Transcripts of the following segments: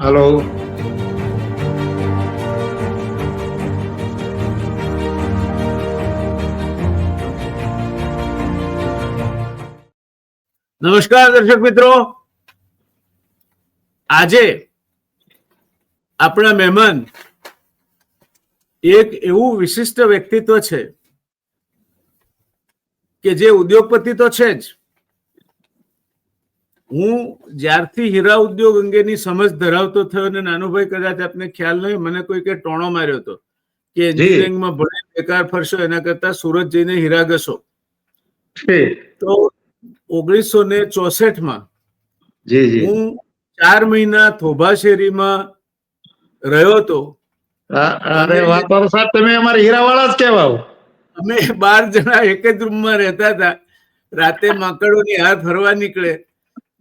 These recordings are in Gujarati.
હલો. નમસ્કાર દર્શક મિત્રો, આજે આપણા મહેમાન એક એવું વિશિષ્ટ વ્યક્તિત્વ છે કે જે ઉદ્યોગપતિ તો છે જ. હું જ્યારથી હીરા ઉદ્યોગ અંગેની સમજ ધરાવતો થયો ને નાનુભાઈ, કદાચ આપને ખ્યાલ નહીં, મને કોઈકે ટોણો માર્યો હતો કે એન્જિનિયરિંગમાં ભણી બેકાર ફરશો એના કરતા સુરત જઈને હીરા ઘસો. તો 1964માં હું 4 મહિના થોભા શેરીમાં રહ્યો હતો. અરે વાહ, તો સાહેબ તમે અમારા હીરાવાળા જ કહેવાઓ. અમે 12 જણા એક જ રૂમમાં રહેતા હતા. રાતે માકડોની હાર ફરવા નીકળે,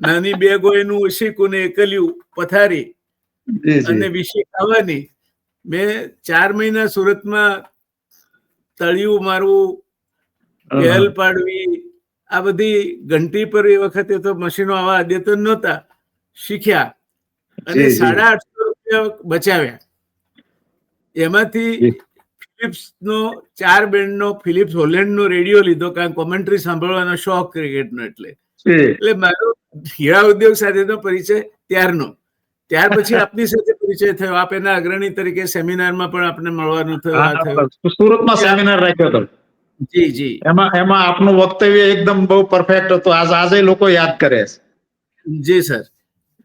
નાની બેગ હોય એનું ઓશીકું ને એકલિયું પથારી અને વિશી ખાવાની. મેં 4 મહિના સુરતમાં તળિયું મારવું, પહેલ પાડવી, આ બધી ઘંટી પર એ વખતે તો મશીનો આવા અદ્યતન નહોતા, શીખ્યા અને 850 રૂપિયા બચાવ્યા. એમાંથી ફિલિપ્સનો 4 બેન્ડનો ફિલિપ્સ હોલેન્ડનો રેડિયો લીધો, કારણ કોમેન્ટ્રી સાંભળવાનો શોખ ક્રિકેટનો. એટલે મારો હીરા ઉદ્યોગ સાથેનો પરિચય ત્યારનો. ત્યાર પછી આપની સાથે પરિચય થયો. આપ એના અગ્રણી તરીકે સેમિનારમાં પણ આપણે મળવાનું થયું. સુરતમાં સેમિનાર રાખ્યો હતો. જી જી. એમાં આપનું વક્તવ્ય એકદમ બહુ પરફેક્ટ હતું. આજે લોકો યાદ કરે છે. જી સર.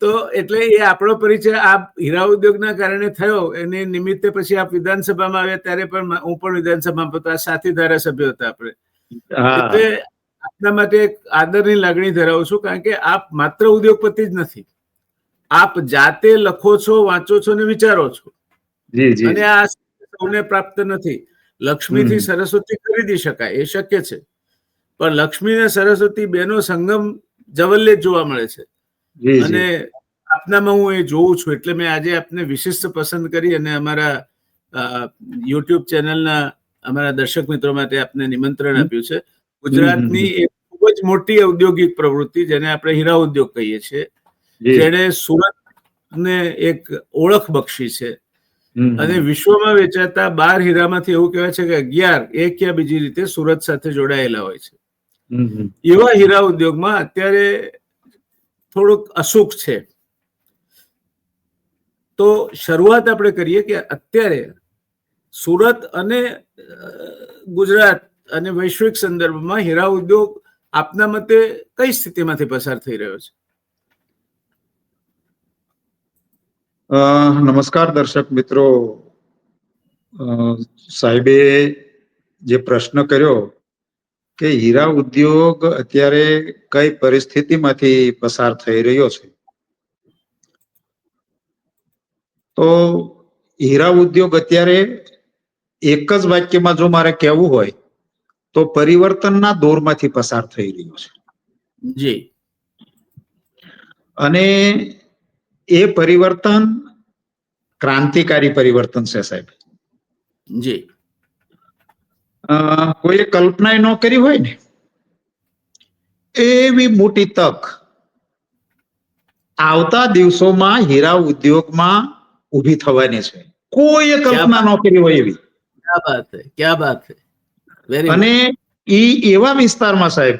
તો એટલે એ આપણો પરિચય આ હીરા ઉદ્યોગના કારણે થયો. એને નિમિત્તે પછી આપ વિધાનસભામાં આવ્યા ત્યારે પણ હું પણ વિધાનસભામાં હતો. આ સાથી ધારાસભ્ય હતા આપણે. એટલે આપના માટે એક આદરની લાગણી ધરાવું છું, કારણ કે આપ માત્ર ઉદ્યોગપતિ જ નથી, આપ જાતે લખો છો, વાંચો છો ને વિચારો છો. અને આ સૌને પ્રાપ્ત નથી. લક્ષ્મીથી સરસ્વતી ખરીદી શકાય, એ શક્ય છે, પણ લક્ષ્મી ને સરસ્વતી બેનો સંગમ જવલ્લે જ જોવા મળે છે. અને આપનામાં હું એ જોઉં છું. એટલે મેં આજે આપને વિશિષ્ટ પસંદ કરી અને અમારા યુટ્યુબ ચેનલના અમારા દર્શક મિત્રો માટે આપને નિમંત્રણ આપ્યું છે. ગુજરાતની એક ખૂબ જ મોટી ઔદ્યોગિક પ્રવૃત્તિ, જેને આપણે હીરા ઉદ્યોગ કહીએ છીએ, જેને સુરતને એક ઓળખ બક્ષી છે. અને વિશ્વમાં વેચાતા 12 હીરામાંથી એવું કહેવાય છે કે 11 એક યા બીજી રીતે સુરત સાથે જોડાયેલા હોય છે. એવા હીરા ઉદ્યોગમાં અત્યારે થોડુંક અસુખ છે. તો શરૂઆત આપણે કરીએ કે અત્યારે સુરત અને ગુજરાત અને વૈશ્વિક સંદર્ભમાં હીરા ઉદ્યોગ આપના મતે કઈ સ્થિતિમાંથી પસાર થઈ રહ્યો છે? નમસ્કાર દર્શક મિત્રો. સાહેબે જે પ્રશ્ન કર્યો કે હીરા ઉદ્યોગ અત્યારે કઈ પરિસ્થિતિમાંથી પસાર થઈ રહ્યો છે, તો હીરા ઉદ્યોગ અત્યારે એક જ વાક્યમાં જો મારે કહેવું હોય તો પરિવર્તનના દોરમાંથી પસાર થઈ રહ્યો છે. જી. અને એ પરિવર્તન ક્રાંતિકારી પરિવર્તન છે સાહેબ. જી. કોઈએ કલ્પના ન કરી હોય ને એવી મોટી તક આવતા દિવસોમાં હીરા ઉદ્યોગમાં ઉભી થવાની છે. કોઈએ કલ્પના ન કરી હોય એવી. ક્યા બાત હૈ, ક્યા બાત હૈ. અને એવા વિસ્તારમાં સાહેબ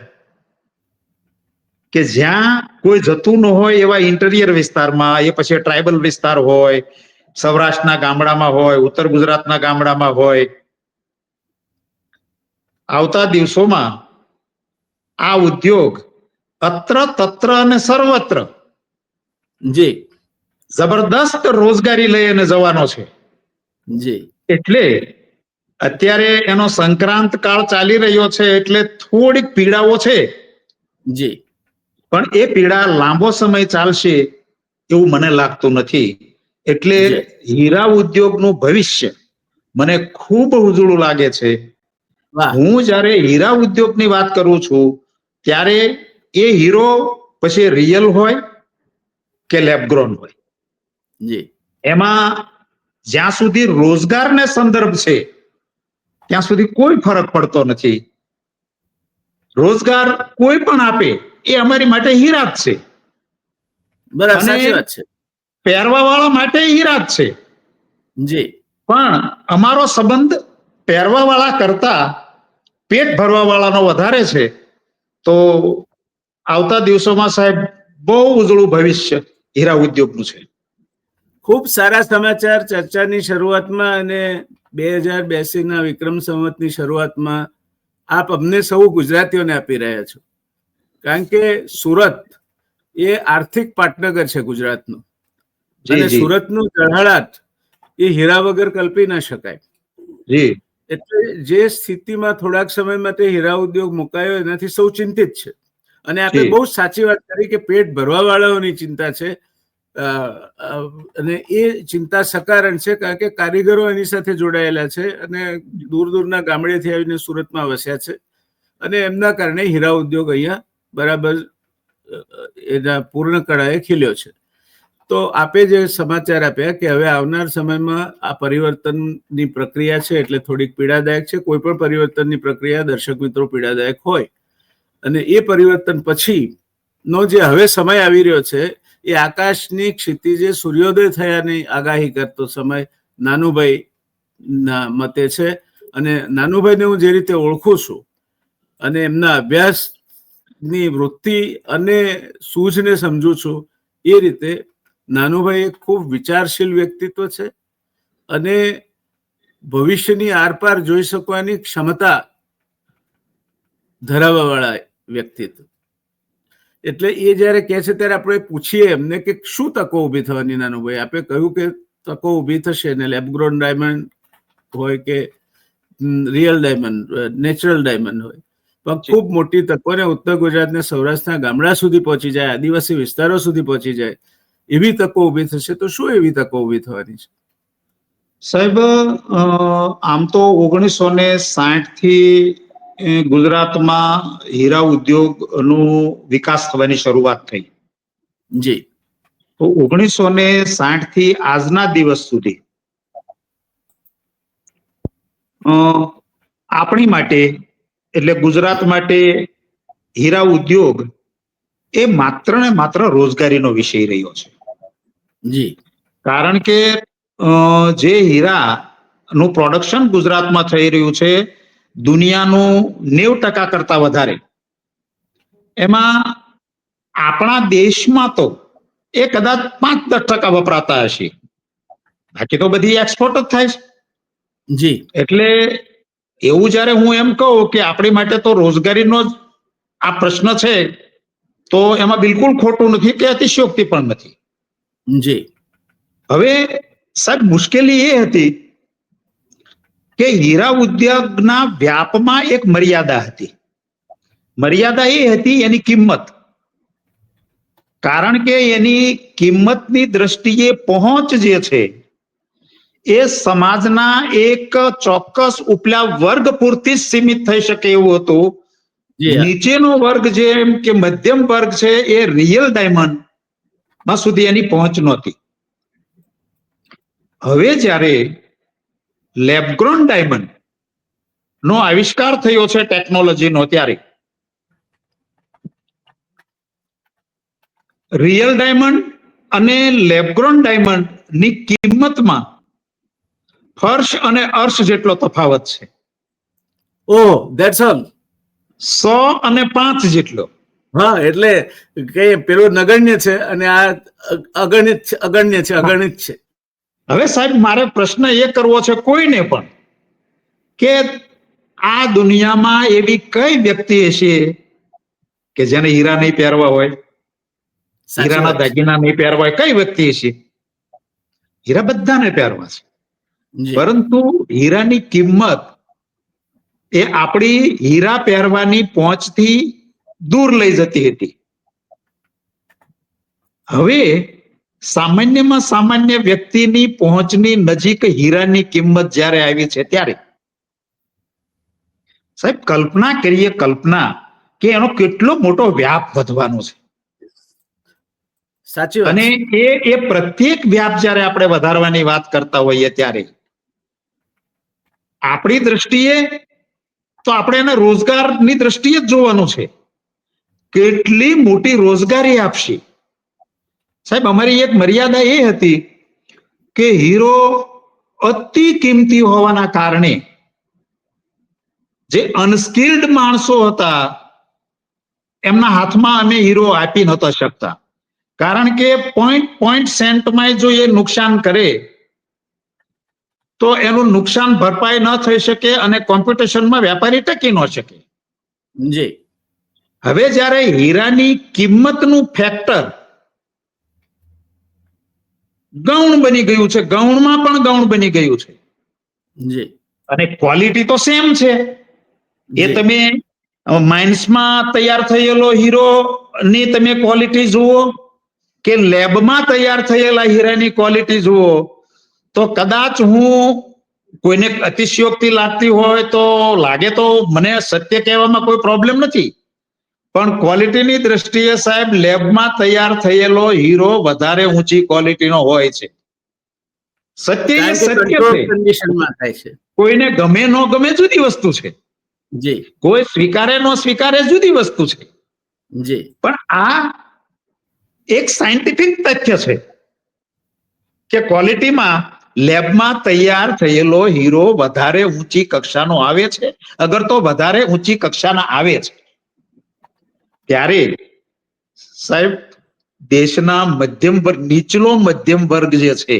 કે જ્યાં કોઈ જતું ન હોય એવા ઇન્ટિરિયર વિસ્તારમાં, એ પછી ટ્રાઇબલ વિસ્તાર હોય, સૌરાષ્ટ્રના ગામડામાં હોય, ઉત્તર ગુજરાતના ગામડામાં હોય, આવતા દિવસોમાં આ ઉદ્યોગ અત્ર તત્ર અને સર્વત્ર જી જબરદસ્ત રોજગારી લઈ અને જવાનો છે. જી. એટલે અત્યારે એનો સંક્રાંત કાળ ચાલી રહ્યો છે, એટલે થોડીક પીડાઓ છે. જી. પણ એ પીડા લાંબો સમય ચાલશે એવું મને લાગતું નથી. એટલે હીરા ઉદ્યોગનું ભવિષ્ય મને ખૂબ ઉજળું લાગે છે. હું જયારે હીરા ઉદ્યોગની વાત કરું છું ત્યારે એ હીરો પછી રિયલ હોય કે લેબગ્રોન હોય, એમાં જ્યાં સુધી રોજગારને સંદર્ભ છે ત્યાં સુધી કોઈ ફરક પડતો નથી. રોજગાર કોઈ પણ આપે એ અમારી માટે હીરા જ છે. બરાબર, સાચી વાત છે. પહેરવા વાળા માટે હીરા જ છે, જી પણ અમારો સંબંધ પહેરવા વાળા કરતા પેટ ભરવા વાળાનો વધારે છે. તો આવતા દિવસોમાં સાહેબ બહુ ઉજળું ભવિષ્ય હીરા ઉદ્યોગનું છે. ખૂબ સારા સમાચાર ચર્ચાની શરૂઆતમાં અને 2082 વિક્રમ સંવતની શરૂઆતમાં આપ અમને સૌ ગુજરાતીઓને આપી રહ્યા છો. કારણ કે સુરત એ આર્થિક પાટનગર છે ગુજરાતનું, અને સુરતનું ઝળહળાટ એ હીરા વગર કલ્પી ના શકાય. જી એટલે જે સ્થિતિમાં થોડાક સમય માટે હીરા ઉદ્યોગ મુકાયો એનાથી સૌ ચિંતિત છે. અને આપણે બહુ સાચી વાત કરી કે પેટ ભરવા વાળાઓની ચિંતા છે, અને એ ચિંતા સકારણ છે, કારણ કે કારીગરો એની સાથે જોડાયેલા છે અને દૂર દૂરના ગામડેથી આવીને સુરતમાં વસ્યા છે, અને એમના કારણે હીરા ઉદ્યોગ અહીંયા બરાબર એના પૂર્ણ કળાએ ખીલ્યો છે. તો આપે જે સમાચાર આપ્યા કે હવે આવનાર સમયમાં આ પરિવર્તનની પ્રક્રિયા છે એટલે થોડીક પીડાદાયક છે. કોઈ પણ પરિવર્તનની પ્રક્રિયા દર્શક મિત્રો પીડાદાયક હોય, અને એ પરિવર્તન પછીનો જે હવે સમય આવી રહ્યો છે એ આકાશની ક્ષિતિજે સૂર્યોદય થયાની આગાહી કરતો સમય નાનુભાઈ ના મતે છે. અને નાનુભાઈને હું જે રીતે ઓળખું છું અને એમના અભ્યાસની વૃત્તિ અને સૂઝને સમજુ છું, એ રીતે નાનુભાઈ એક ખૂબ વિચારશીલ વ્યક્તિત્વ છે અને ભવિષ્યની આરપાર જોઈ શકવાની ક્ષમતા ધરાવવા વાળા વ્યક્તિત્વ. એટલે એ જયારે કહે છે ત્યારે આપણે પૂછીએ એમને કે શું તકો ઊભી થવાની. નાનુભાઈ, આપે કહ્યું કે તકો ઊભી થશે, ને લેબગ્રોન ડાયમંડ હોય કે રિયલ ડાયમંડ, નેચરલ ડાયમંડ હોય, પણ ખૂબ મોટી તકો, ને ઉત્તર ગુજરાત ને સૌરાષ્ટ્રના ગામડા સુધી પહોંચી જાય, આદિવાસી વિસ્તારો સુધી પહોંચી જાય એવી તકો ઊભી થશે. તો શું એવી તકો ઊભી થવાની છે સાહેબ? આમ તો 1960 થી ગુજરાતમાં હીરા ઉદ્યોગનું વિકાસ થવાની શરૂઆત થઈ. જી. તો 1960 થી આજના દિવસ સુધી આપણી માટે એટલે ગુજરાત માટે હીરા ઉદ્યોગ એ માત્ર ને માત્ર રોજગારીનો વિષય રહ્યો છે. જી. કારણ કે જે હીરા નું પ્રોડક્શન ગુજરાતમાં થઈ રહ્યું છે દુનિયાનું 90% કરતા વધારે, એમાં આપણા દેશમાં તો એ કદાચ 5-10% વપરાતા હશે, બાકી તો બધી એક્સપોર્ટ જ થાય છે. જી. એટલે એવું જયારે હું એમ કહું કે આપણી માટે તો રોજગારીનો જ આ પ્રશ્ન છે, તો એમાં બિલકુલ ખોટું નથી કે અતિશયોક્તિ પણ નથી. જી. હવે સાહેબ મુશ્કેલી એ હતી કે હીરા ઉદ્યોગના વ્યાપમાં એક મર્યાદા હતી. મર્યાદા એ હતી એની કિંમત. કારણ કે એની કિંમતની દ્રષ્ટિએ પહોંચ જે છે એ સમાજના એક ચોક્કસ ઉપલા વર્ગ પૂરતી જ સીમિત થઈ શકે એવું હતું. નીચેનો વર્ગ જેમ કે મધ્યમ વર્ગ છે એ રિયલ ડાયમંડ માં સુધી એની પહોંચ નહોતી. હવે જ્યારે લેબગ્રોન ડાયમંડ નો આવિષ્કાર થયો છે ટેકનોલોજીનો, ત્યારે રિયલ ડાયમંડ અને લેબગ્રોન ડાયમંડ ની કિંમતમાં ફર્શ અને અર્શ જેટલો તફાવત છે. ઓહ, ધેટ્સ ઓલ. 100 અને 5 જેટલો. હા, એટલે કે પેલો નગણ્ય છે અને આ અગણિત છે, અગણિત છે. હવે સાહેબ મારે પ્રશ્ન એ કરવો છે કોઈને પણ કે આ દુનિયામાં એવી કઈ વ્યક્તિ હશે કે જેને હીરા નહીં પહેરવા હોય, હીરાના દાગીના નહીં પહેરવા હોય? કઈ વ્યક્તિ હશે? હીરા બધાને પહેરવા છે, પરંતુ હીરાની કિંમત એ આપણી હીરા પહેરવાની પહોંચથી દૂર લઈ જતી હતી. હવે સામાન્યમાં સામાન્ય વ્યક્તિની પહોંચની નજીક હીરાની કિંમત જ્યારે આવી છે, ત્યારે સાહેબ કલ્પના કરીએ, કલ્પના કે એનો કેટલો મોટો વ્યાપ વધવાનો છે. સાચી વાત. અને એ પ્રત્યેક વ્યાપ જ્યારે આપણે વધારવાની વાત કરતા હોઈએ ત્યારે આપણી દ્રષ્ટિએ તો આપણે એને રોજગારની દ્રષ્ટિએ જ જોવાનું છે. કેટલી મોટી રોજગારી આપશે, સાહેબ અમારી એક મર્યાદા એ હતી કે હીરો અતિ કિંમતી હોવાના કારણે જે અનસ્કિલ્ડ માણસો હતા એમના હાથમાં અમે હીરો આપી નહોતા શકતા, કારણ કે પોઈન્ટ સેન્ટમાં જો એ નુકસાન કરે તો એનું નુકસાન ભરપાઈ ન થઈ શકે અને કોમ્પિટિશનમાં વેપારી ટકી ન શકે. જી. હવે જ્યારે હીરાની કિંમતનું ફેક્ટર ગૌણ બની ગયું છે, ગૌણમાં પણ ગૌણ બની ગયું છે, જી. અને ક્વોલિટી તો સેમ છે. એ તમે માઇન્સમાં તૈયાર થયેલો હીરો ની તમે ક્વોલિટી જુઓ કે લેબમાં તૈયાર થયેલા હીરાની ક્વોલિટી જુઓ તો કદાચ હું કોઈને અતિશયોક્તિ લાગતી હોય તો લાગે તો મને સત્ય કહેવામાં કોઈ પ્રોબ્લેમ નથી, પણ ક્વોલિટીની દ્રષ્ટિએ સાહેબ લેબમાં તૈયાર થયેલો હીરો વધારે ઊંચી ક્વોલિટીનો હોય છે. સત્ય એ સત્ય છે. કન્ડિશનમાં થાય છે. કોઈને ગમે ન ગમે જુદી વસ્તુ છે, જી. કોઈ સ્વીકારે ન સ્વીકારે જુદી વસ્તુ છે. જી. પણ આ એક સાયન્ટિફિક તથ્ય છે કે ક્વોલિટીમાં લેબમાં તૈયાર થયેલો હીરો વધારે ઊંચી કક્ષાનો આવે છે. અગર તો વધારે ઊંચી કક્ષાના આવે છે ત્યારે સાહેબ દેશના મધ્યમ વર્ગ, નીચલો મધ્યમ વર્ગ જે છે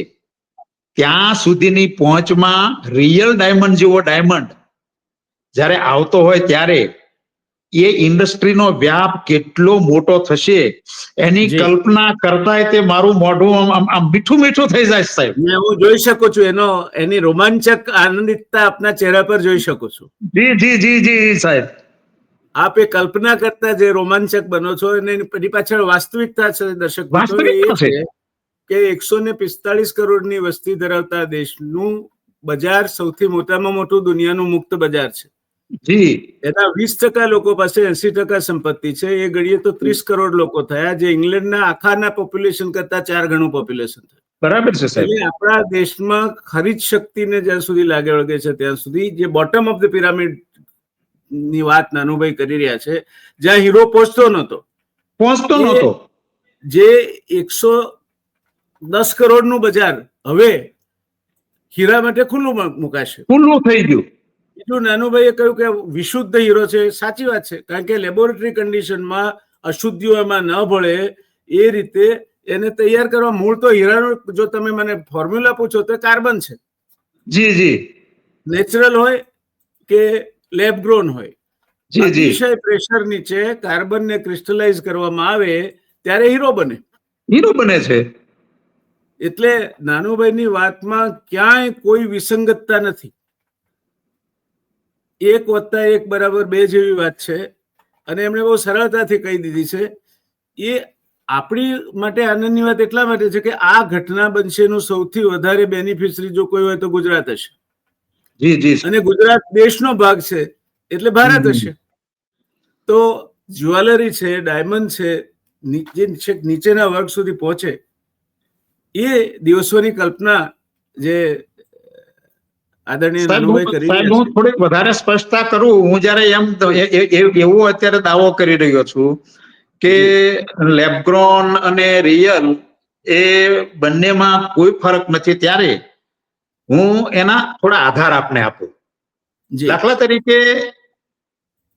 ત્યાં સુધીની પહોંચમાં રિયલ ડાયમંડ જેવો ડાયમંડ જ્યારે આવતો હોય ત્યારે એ ઇન્ડસ્ટ્રીનો વ્યાપ કેટલો મોટો થશે એની કલ્પના કરતા તે મારું મોઢું આમ મીઠું મીઠું થઈ જાય સાહેબ. હું જોઈ શકું છું એની રોમાંચક આનંદિતતા આપના ચહેરા પર જોઈ શકું છું. જી જી જી જી સાહેબ. આપ એ કલ્પના કરતા જે રોમાંચક બનો છો અને એની પાછળ વાસ્તવિકતા છે દર્શક વાસ્તવિકતા છે કે 145 કરોડની વસ્તી ધરાવતા દેશનું બજાર સૌથી મોટામાં મોટું દુનિયાનું મુક્ત બજાર છે. જી. એના 20% લોકો પાસે 80% સંપત્તિ છે. એ ગણીએ તો 30 કરોડ લોકો થયા, જે ઇંગ્લેન્ડના આખાના પોપ્યુલેશન કરતા 4 ગણું પોપ્યુલેશન થયું. બરાબર છે સાહેબ. એટલે આપણા દેશમાં ખરીદ શક્તિને જ્યાં સુધી લાગે વળગે છે ત્યાં સુધી જે બોટમ ઓફ ધ પિરામિડ ની વાત નાનુભાઈ કરી રહ્યા છે, જ્યાં હીરો પહોંચતો નહોતો, જે 110 કરોડનું બજાર હવે હીરા માટે ખુલ્લું મુકાશે, ખુલ્લું થઈ ગયું. બીજું નાનુભાઈએ કહ્યું કે વિશુદ્ધ હીરો છે. સાચી વાત છે, કારણ કે લેબોરેટરી કન્ડિશનમાં અશુદ્ધિઓ એમાં ન ભળે એ રીતે એને તૈયાર કરવા. મૂળ તો હીરાનો જો તમે મને ફોર્મ્યુલા પૂછો તો કાર્બન છે. જી જી. નેચરલ હોય કે લેબ ગ્રોન હોય, જી જી. અતિશય પ્રેશર નીચે કાર્બનને ક્રિસ્ટલાઇઝ કરવામાં આવે ત્યારે હીરો બને. હીરો બને છે. એટલે નાનુભાઈની વાતમાં ક્યાંય કોઈ વિસંગતતા નથી. 1+1 = 2 જેવી વાત છે અને એમણે બહુ સરળતાથી કહી દીધી છે. એ આપણી માટે આનંદની વાત એટલા માટે છે કે આ ઘટના બનશે એનું સૌથી વધારે બેનિફિશરી જો કોઈ હોય તો ગુજરાત હશે. જી જી. અને ગુજરાત દેશનો ભાગ છે એટલે ભારત હશે. તો જ્વેલરી છે, ડાયમંડ છે, જે નીચેના વર્ગ સુધી પહોંચે એ દિવસોની કલ્પના જે આદરણીય નાનુભાઈ કરી રહ્યા છે. હું થોડીક વધારે સ્પષ્ટતા કરું. હું જયારે એવો અત્યારે દાવો કરી રહ્યો છું કે લેબગ્રોન અને રિયલ એ બંનેમાં કોઈ ફરક નથી, ત્યારે હું એના થોડા આધાર આપને આપું. દાખલા તરીકે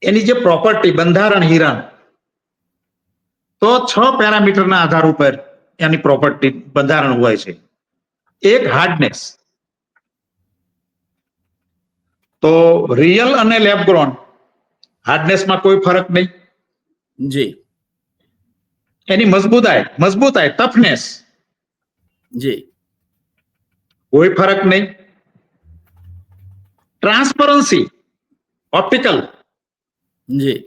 એની જે પ્રોપર્ટી બંધારણ હીરાનું, તો 6 પેરામીટરના આધાર ઉપર એની પ્રોપર્ટી બંધારણ હોય છે. એક હાર્ડનેસ, તો રિયલ અને લેબગ્રોન હાર્ડનેસમાં કોઈ ફરક નહીં. જી. એની મજબૂતાઈ ટફનેસ, જી, કોઈ ફરક નહીં. ટ્રાન્સપરન્સી, ઓપ્ટિકલ, જી,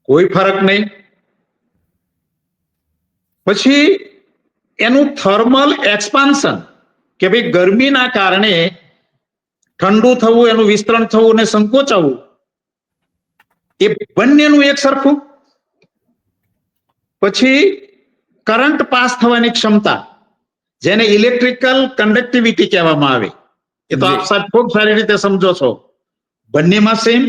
કોઈ ફરક નહીં. પછી એનું થર્મલ એક્સપાન્શન, કે ભાઈ ગરમીના કારણે ઠંડુ થવું, એનું વિસ્તરણ થવું અને સંકોચાવું, એ બંનેનું એક સરખું. પછી કરંટ પાસ થવાની ક્ષમતા, જેને ઇલેક્ટ્રિકલ કન્ડક્ટિવિટી કહેવામાં આવે, એ તો આપ સાહેબ ખૂબ સારી રીતે સમજો છો. બંનેમાં સેમ.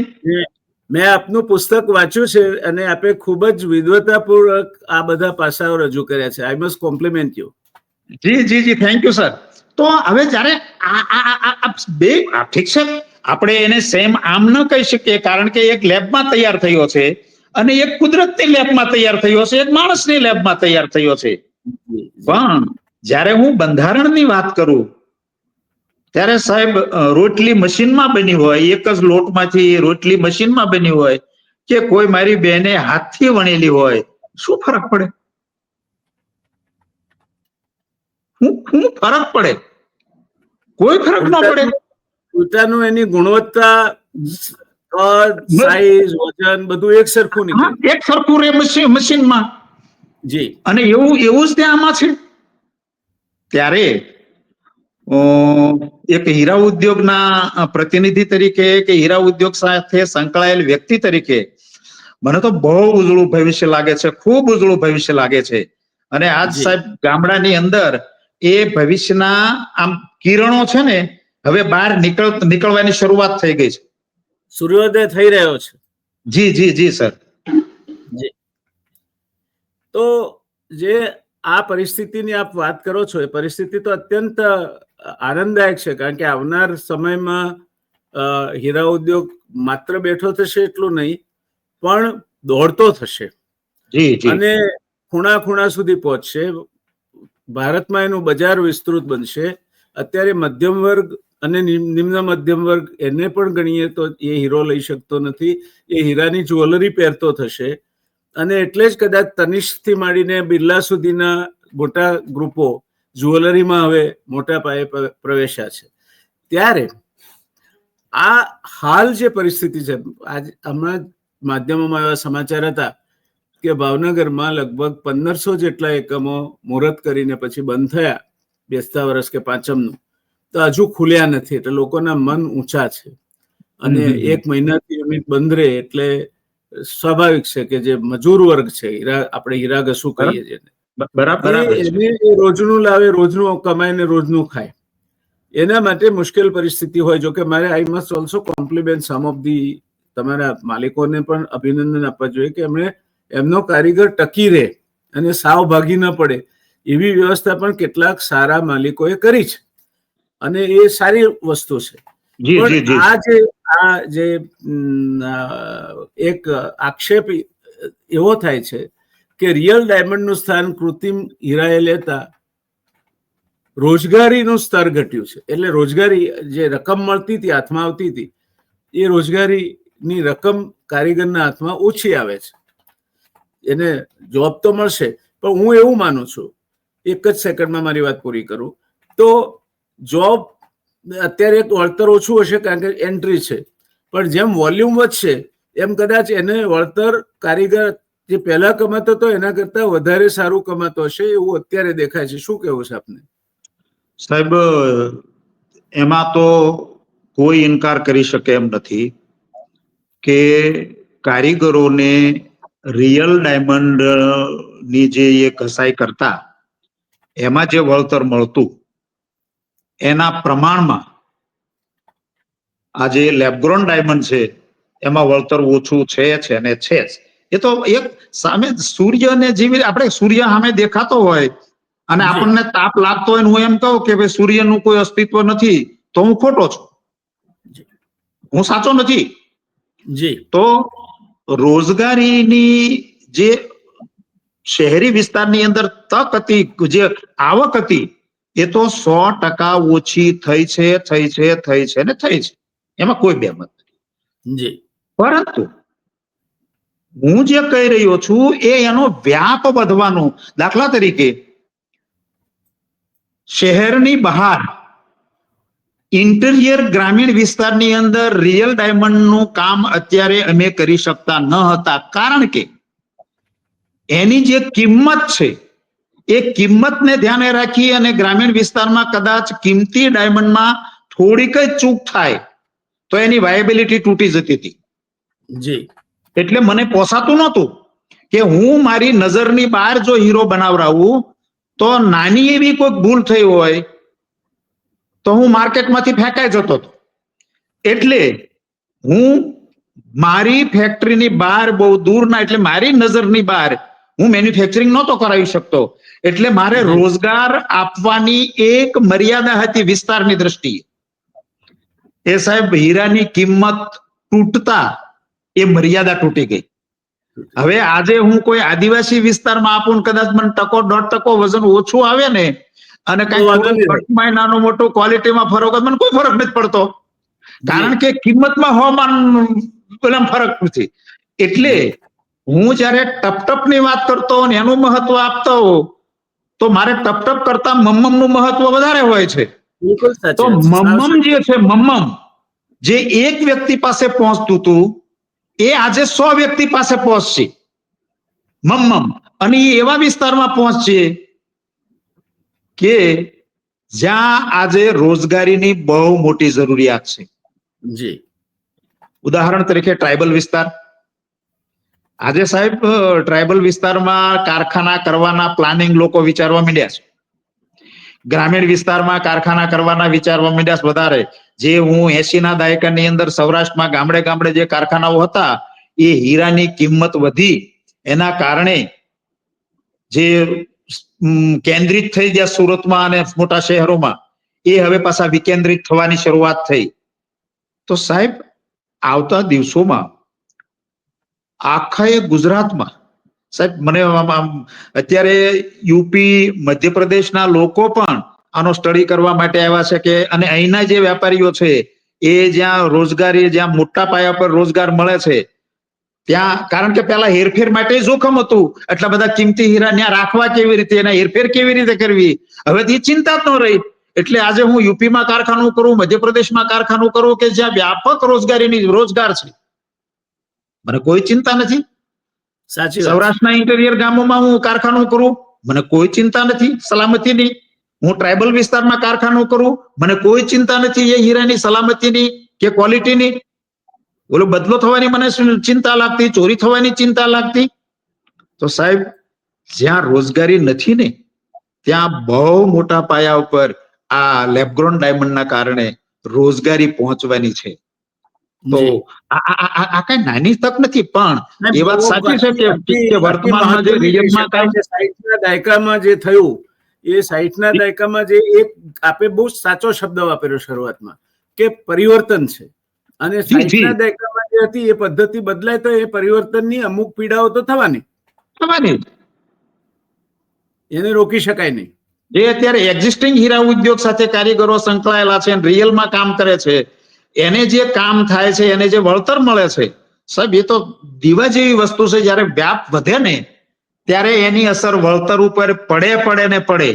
મેં આપનું પુસ્તક વાંચ્યું છે અને આપે ખૂબ જ વિદ્વતાપૂર્વક આ બધા પાસાઓ રજૂ કર્યા છે. I must compliment you. જી જી જી, થેન્ક યુ સર. તો હવે જ્યારે બે ઠીક છે, આપણે એને સેમ આમ ન કહી શકીએ, કારણ કે એક લેબમાં તૈયાર થયો છે અને એક કુદરતની લેબમાં તૈયાર થયો છે, એક માણસની લેબમાં તૈયાર થયો છે. પણ જ્યારે હું બંધારણની વાત કરું ત્યારે સાહેબ રોટલી મશીનમાં બની હોય, એક જ લોટમાંથી રોટલી મશીનમાં બની હોય કે કોઈ મારી બેને હાથથી વણેલી હોય, શું ફરક પડે? શું ફરક પડે? કોઈ ફરક ન પડે. પોતાનું એની ગુણવત્તા, કદ, સાઈઝ, વજન બધું એક સરખું નીકળે, એક સરખું રે મશીનમાં. જી. અને એવું જ ત્યાં આમાં છે. ત્યારે એક હીરા ઉદ્યોગના પ્રતિનિધિ તરીકે કે હીરા ઉદ્યોગ સાથે સંકળાયેલ વ્યક્તિ તરીકે મને તો બહુ ઉજળું ભવિષ્ય લાગે છે, ખૂબ ઉજળું ભવિષ્ય લાગે છે. અને આજ સાહેબ ગામડાની અંદર એ ભવિષ્યના આમ કિરણો છે ને, હવે બહાર નીકળવાની શરૂઆત થઈ ગઈ છે. સૂર્યોદય થઈ રહ્યો છે. જી જી જી સર. જી. તો જે આ પરિસ્થિતિની આપ વાત કરો છો, એ પરિસ્થિતિ તો અત્યંત આનંદદાયક છે, કારણ કે આવનાર સમયમાં હીરા ઉદ્યોગ માત્ર બેઠો થશે એટલું નહીં, પણ દોડતો થશે અને ખૂણા ખૂણા સુધી પહોંચશે. ભારતમાં એનું બજાર વિસ્તૃત બનશે. અત્યારે મધ્યમ વર્ગ અને નિમ્ન મધ્યમ વર્ગ એને પણ ગણીએ તો એ હીરો લઈ શકતો નથી, એ હીરાની જ્વેલરી પહેરતો થશે. અને એટલે જ કદાચ તનિષ્કથી માંડીને બિરલા સુધીના મોટા ગ્રુપો જ્વેલરીમાં હવે મોટા પાયે પ્રવેશ્યા છે. ત્યારે આ હાલ જે પરિસ્થિતિ છે, હમણાં માધ્યમોમાં એવા સમાચાર હતા કે ભાવનગરમાં લગભગ 1500 જેટલા એકમો મુહૂર્ત કરીને પછી બંધ થયા, બેસતા વર્ષ કે પાંચમનું, તો હજુ ખુલ્યા નથી. એટલે લોકોના મન ઊંચા છે અને 1 મહિનાથી યુનિટ બંધ રહે એટલે સ્વાભાવિક છે કે જે મજૂર વર્ગ છે, આપણે હીરા ઘસુ કહીએ છીએ, એને રોજનું લાવે, રોજનું કમાઈને રોજનું ખાય, એના માટે મુશ્કેલ પરિસ્થિતિ હોય. જો કે મારે I must also compliment some of the, તમારા માલિકોને પણ અભિનંદન આપવા જોઈએ કે એમનો કારીગર ટકી રહે અને સાવ ભાગી ન પડે એવી વ્યવસ્થા પણ કેટલાક સારા માલિકોએ કરી છે અને એ સારી વસ્તુ છે. પણ આ જે એક આક્ષેપ એવો થાય છે કે રિયલ ડાયમંડનું સ્થાન કૃત્રિમ હીરાએ લેતા રોજગારીનું સ્તર ઘટ્યું છે. એટલે રોજગારી, જે રકમ મળતી હતી, હાથમાં આવતી હતી, એ રોજગારીની રકમ કારીગરના હાથમાં ઓછી આવે છે. એને જોબ તો મળશે, પણ હું એવું માનું છું, એક જ સેકન્ડમાં મારી વાત પૂરી કરું, તો જોબ અત્યારે વળતર ઓછું હશે કારણ કે એન્ટ્રી છે, પણ જેમ વોલ્યુમ વધશે એમ કદાચ એને વળતર કારીગર જે પહેલા કમાતો હતો એના કરતા વધારે સારું કમાતો હશે, એવું અત્યારે દેખાય છે. શું કહેવું છે આપને? સાહેબ, એમાં તો કોઈ ઇનકાર કરી શકે એમ નથી કે કારીગરોને રિયલ ડાયમંડ ની જે એ ઘસાઈ કરતા એમાં જે વળતર મળતું એના પ્રમાણમાં આ જે લેબગ્રોન ડાયમંડ છે એમાં વળતર ઓછું છે ને છે જ. એ તો એક સામે સૂર્યને જેવી આપણે સૂર્ય સામે દેખાતો હોય અને આપણને તાપ લાગતો હોય, હું એમ કહું કે ભાઈ સૂર્યનું કોઈ અસ્તિત્વ નથી, તો હું ખોટો છું, હું સાચો નથી. તો રોજગારીની જે શહેરી વિસ્તારની અંદર તક હતી, જે આવક હતી, એ તો 100% ઓછી થઈ છે ને થઈ છે, એમાં કોઈ બેમત નથી. પરંતુ હું જે કહી રહ્યો છું એ એનો વ્યાપ વધવાનો. દાખલા તરીકે શહેરની બહાર ઇન્ટિરિયર ગ્રામીણ વિસ્તારની અંદર રિયલ ડાયમંડનું કામ અત્યારે અમે કરી શકતા ન હતા, કારણ કે એની જે કિંમત છે એ કિંમતને ધ્યાને રાખી અને ગ્રામીણ વિસ્તારમાં કદાચ કિંમતી ડાયમંડમાં થોડીક જ ચૂક થાય તો એની વાયબિલિટી તૂટી જતી હતી. એટલે મને પોસાતું નહોતું કે હું મારી નજરની બહાર જો હીરો બનાવરાવું તો નાની એવી કોઈ ભૂલ થઈ હોય તો હું માર્કેટમાંથી ફેંકાઈ જતો હતો. એટલે હું મારી ફેક્ટરીની બહાર બહુ દૂરના, એટલે મારી નજરની બહાર હું મેન્યુફેક્ચરિંગ નહોતો કરાવી શકતો, એટલે મારે રોજગાર આપવાની એક મર્યાદા હતી વિસ્તારની દ્રષ્ટિએ. એ સાહેબ હીરાની કિંમત તૂટતા એ મર્યાદા તૂટી ગઈ. હવે આજે હું કોઈ આદિવાસી વિસ્તારમાં આપું, કદાચ મને 1% વજન ઓછું આવે ને, અને કઈ ખર્ચમાં નાનો મોટો ક્વોલિટીમાં ફરક હોય, મને કોઈ ફરક નથી પડતો, કારણ કે કિંમતમાં હવામાન ફરક નથી. એટલે હું જયારે ટપટપની વાત કરતો અને એનું મહત્વ આપતો હોઉં, તો મારે ટપટપ કરતા મમ્મમનું મહત્વ વધારે હોય છે. તો મમ્મમ જે છે, મમ્મમ જે એક વ્યક્તિ પાસે પહોંચતું હતું, એ આજે 100 વ્યક્તિ પાસે પહોંચશે મમ્મમ. અને એ એવા વિસ્તારમાં પહોંચશે કે જ્યાં આજે રોજગારીની બહુ મોટી જરૂરિયાત છે. જી. ઉદાહરણ તરીકે ટ્રાઇબલ વિસ્તાર. આજે સાહેબ ટ્રાઇબલ વિસ્તારમાં કારખાના કરવાના પ્લાનિંગ લોકો વિચારવા માંડ્યા છે. ગ્રામીણ વિસ્તારમાં કારખાના કરવાના વિચારવા માંડ્યા છે વધારે. જે હું 80 ના દાયકાની અંદર સૌરાષ્ટ્રમાં ગામડે ગામડે જે કારખાનાઓ હતા, એ હીરાની કિંમત વધી એના કારણે જે કેન્દ્રિત થઈ ગયા સુરતમાં અને મોટા શહેરોમાં, એ હવે પાછા વિકેન્દ્રિત થવાની શરૂઆત થઈ. તો સાહેબ આવતા દિવસોમાં આખા ગુજરાતમાં સાહેબ, મને અત્યારે યુપી મધ્યપ્રદેશના લોકો પણ આનો સ્ટડી કરવા માટે આવ્યા છે કે, અને અહીંના જે વેપારીઓ છે એ જ્યાં રોજગારી, જ્યાં મોટા પાયા પર રોજગાર મળે છે ત્યાં, કારણ કે પેલા હેરફેર માટે જોખમ હતું, એટલા બધા કિંમતી હીરા ત્યાં રાખવા કેવી રીતે, એના હેરફેર કેવી રીતે કરવી, હવે એ ચિંતા જ ન રહી. એટલે આજે હું યુપીમાં કારખાનું કરું, મધ્યપ્રદેશમાં કારખાનું કરું, કે જ્યાં વ્યાપક રોજગાર છે, મને કોઈ ચિંતા નથી. સૌરાષ્ટ્રના ઇન્ટિરિયર ગામોમાં હું કારખાનું કરું, મને કોઈ ચિંતા નથી સલામતીની. હું ટ્રાઇબલ વિસ્તારમાં કારખાનું કરું, મને કોઈ ચિંતા નથી એ હીરાની સલામતીની કે ક્વોલિટીની. ઓલો બદલો થવાની મને ચિંતા લાગતી, ચોરી થવાની ચિંતા લાગતી. તો સાહેબ જ્યાં રોજગારી નથી ને, ત્યાં બહુ મોટા પાયા ઉપર આ લેબગ્રોન ડાયમંડના કારણે રોજગારી પહોંચવાની છે. તો આ કઈ નાની તક નથી, પણ એ વાત સાચી છે કે વર્તમાનમાં જે રિયલમાં 60 ના દાયકામાં જે થયું, એ 60 ના દાયકામાં જે એક આપે બહુ સાચો શબ્દ વાપર્યો શરૂઆતમાં, કે પરિવર્તન છે. અને 60 ના દાયકામાં જે હતી એ પદ્ધતિ બદલાય તો એ પરિવર્તનની અમુક પીડાઓ તો થવાની, એને રોકી શકાય નહીં. જે અત્યારે એક્ઝિસ્ટિંગ હીરા ઉદ્યોગ સાથે કારીગરો સંકળાયેલા છે, રિયલમાં કામ કરે છે, એને જે કામ થાય છે, એને જે વળતર મળે છે, સાહેબ એ તો દીવા જેવી વસ્તુ છે. જયારે વ્યાપ વધે ને ત્યારે એની અસર વળતર ઉપર પડે.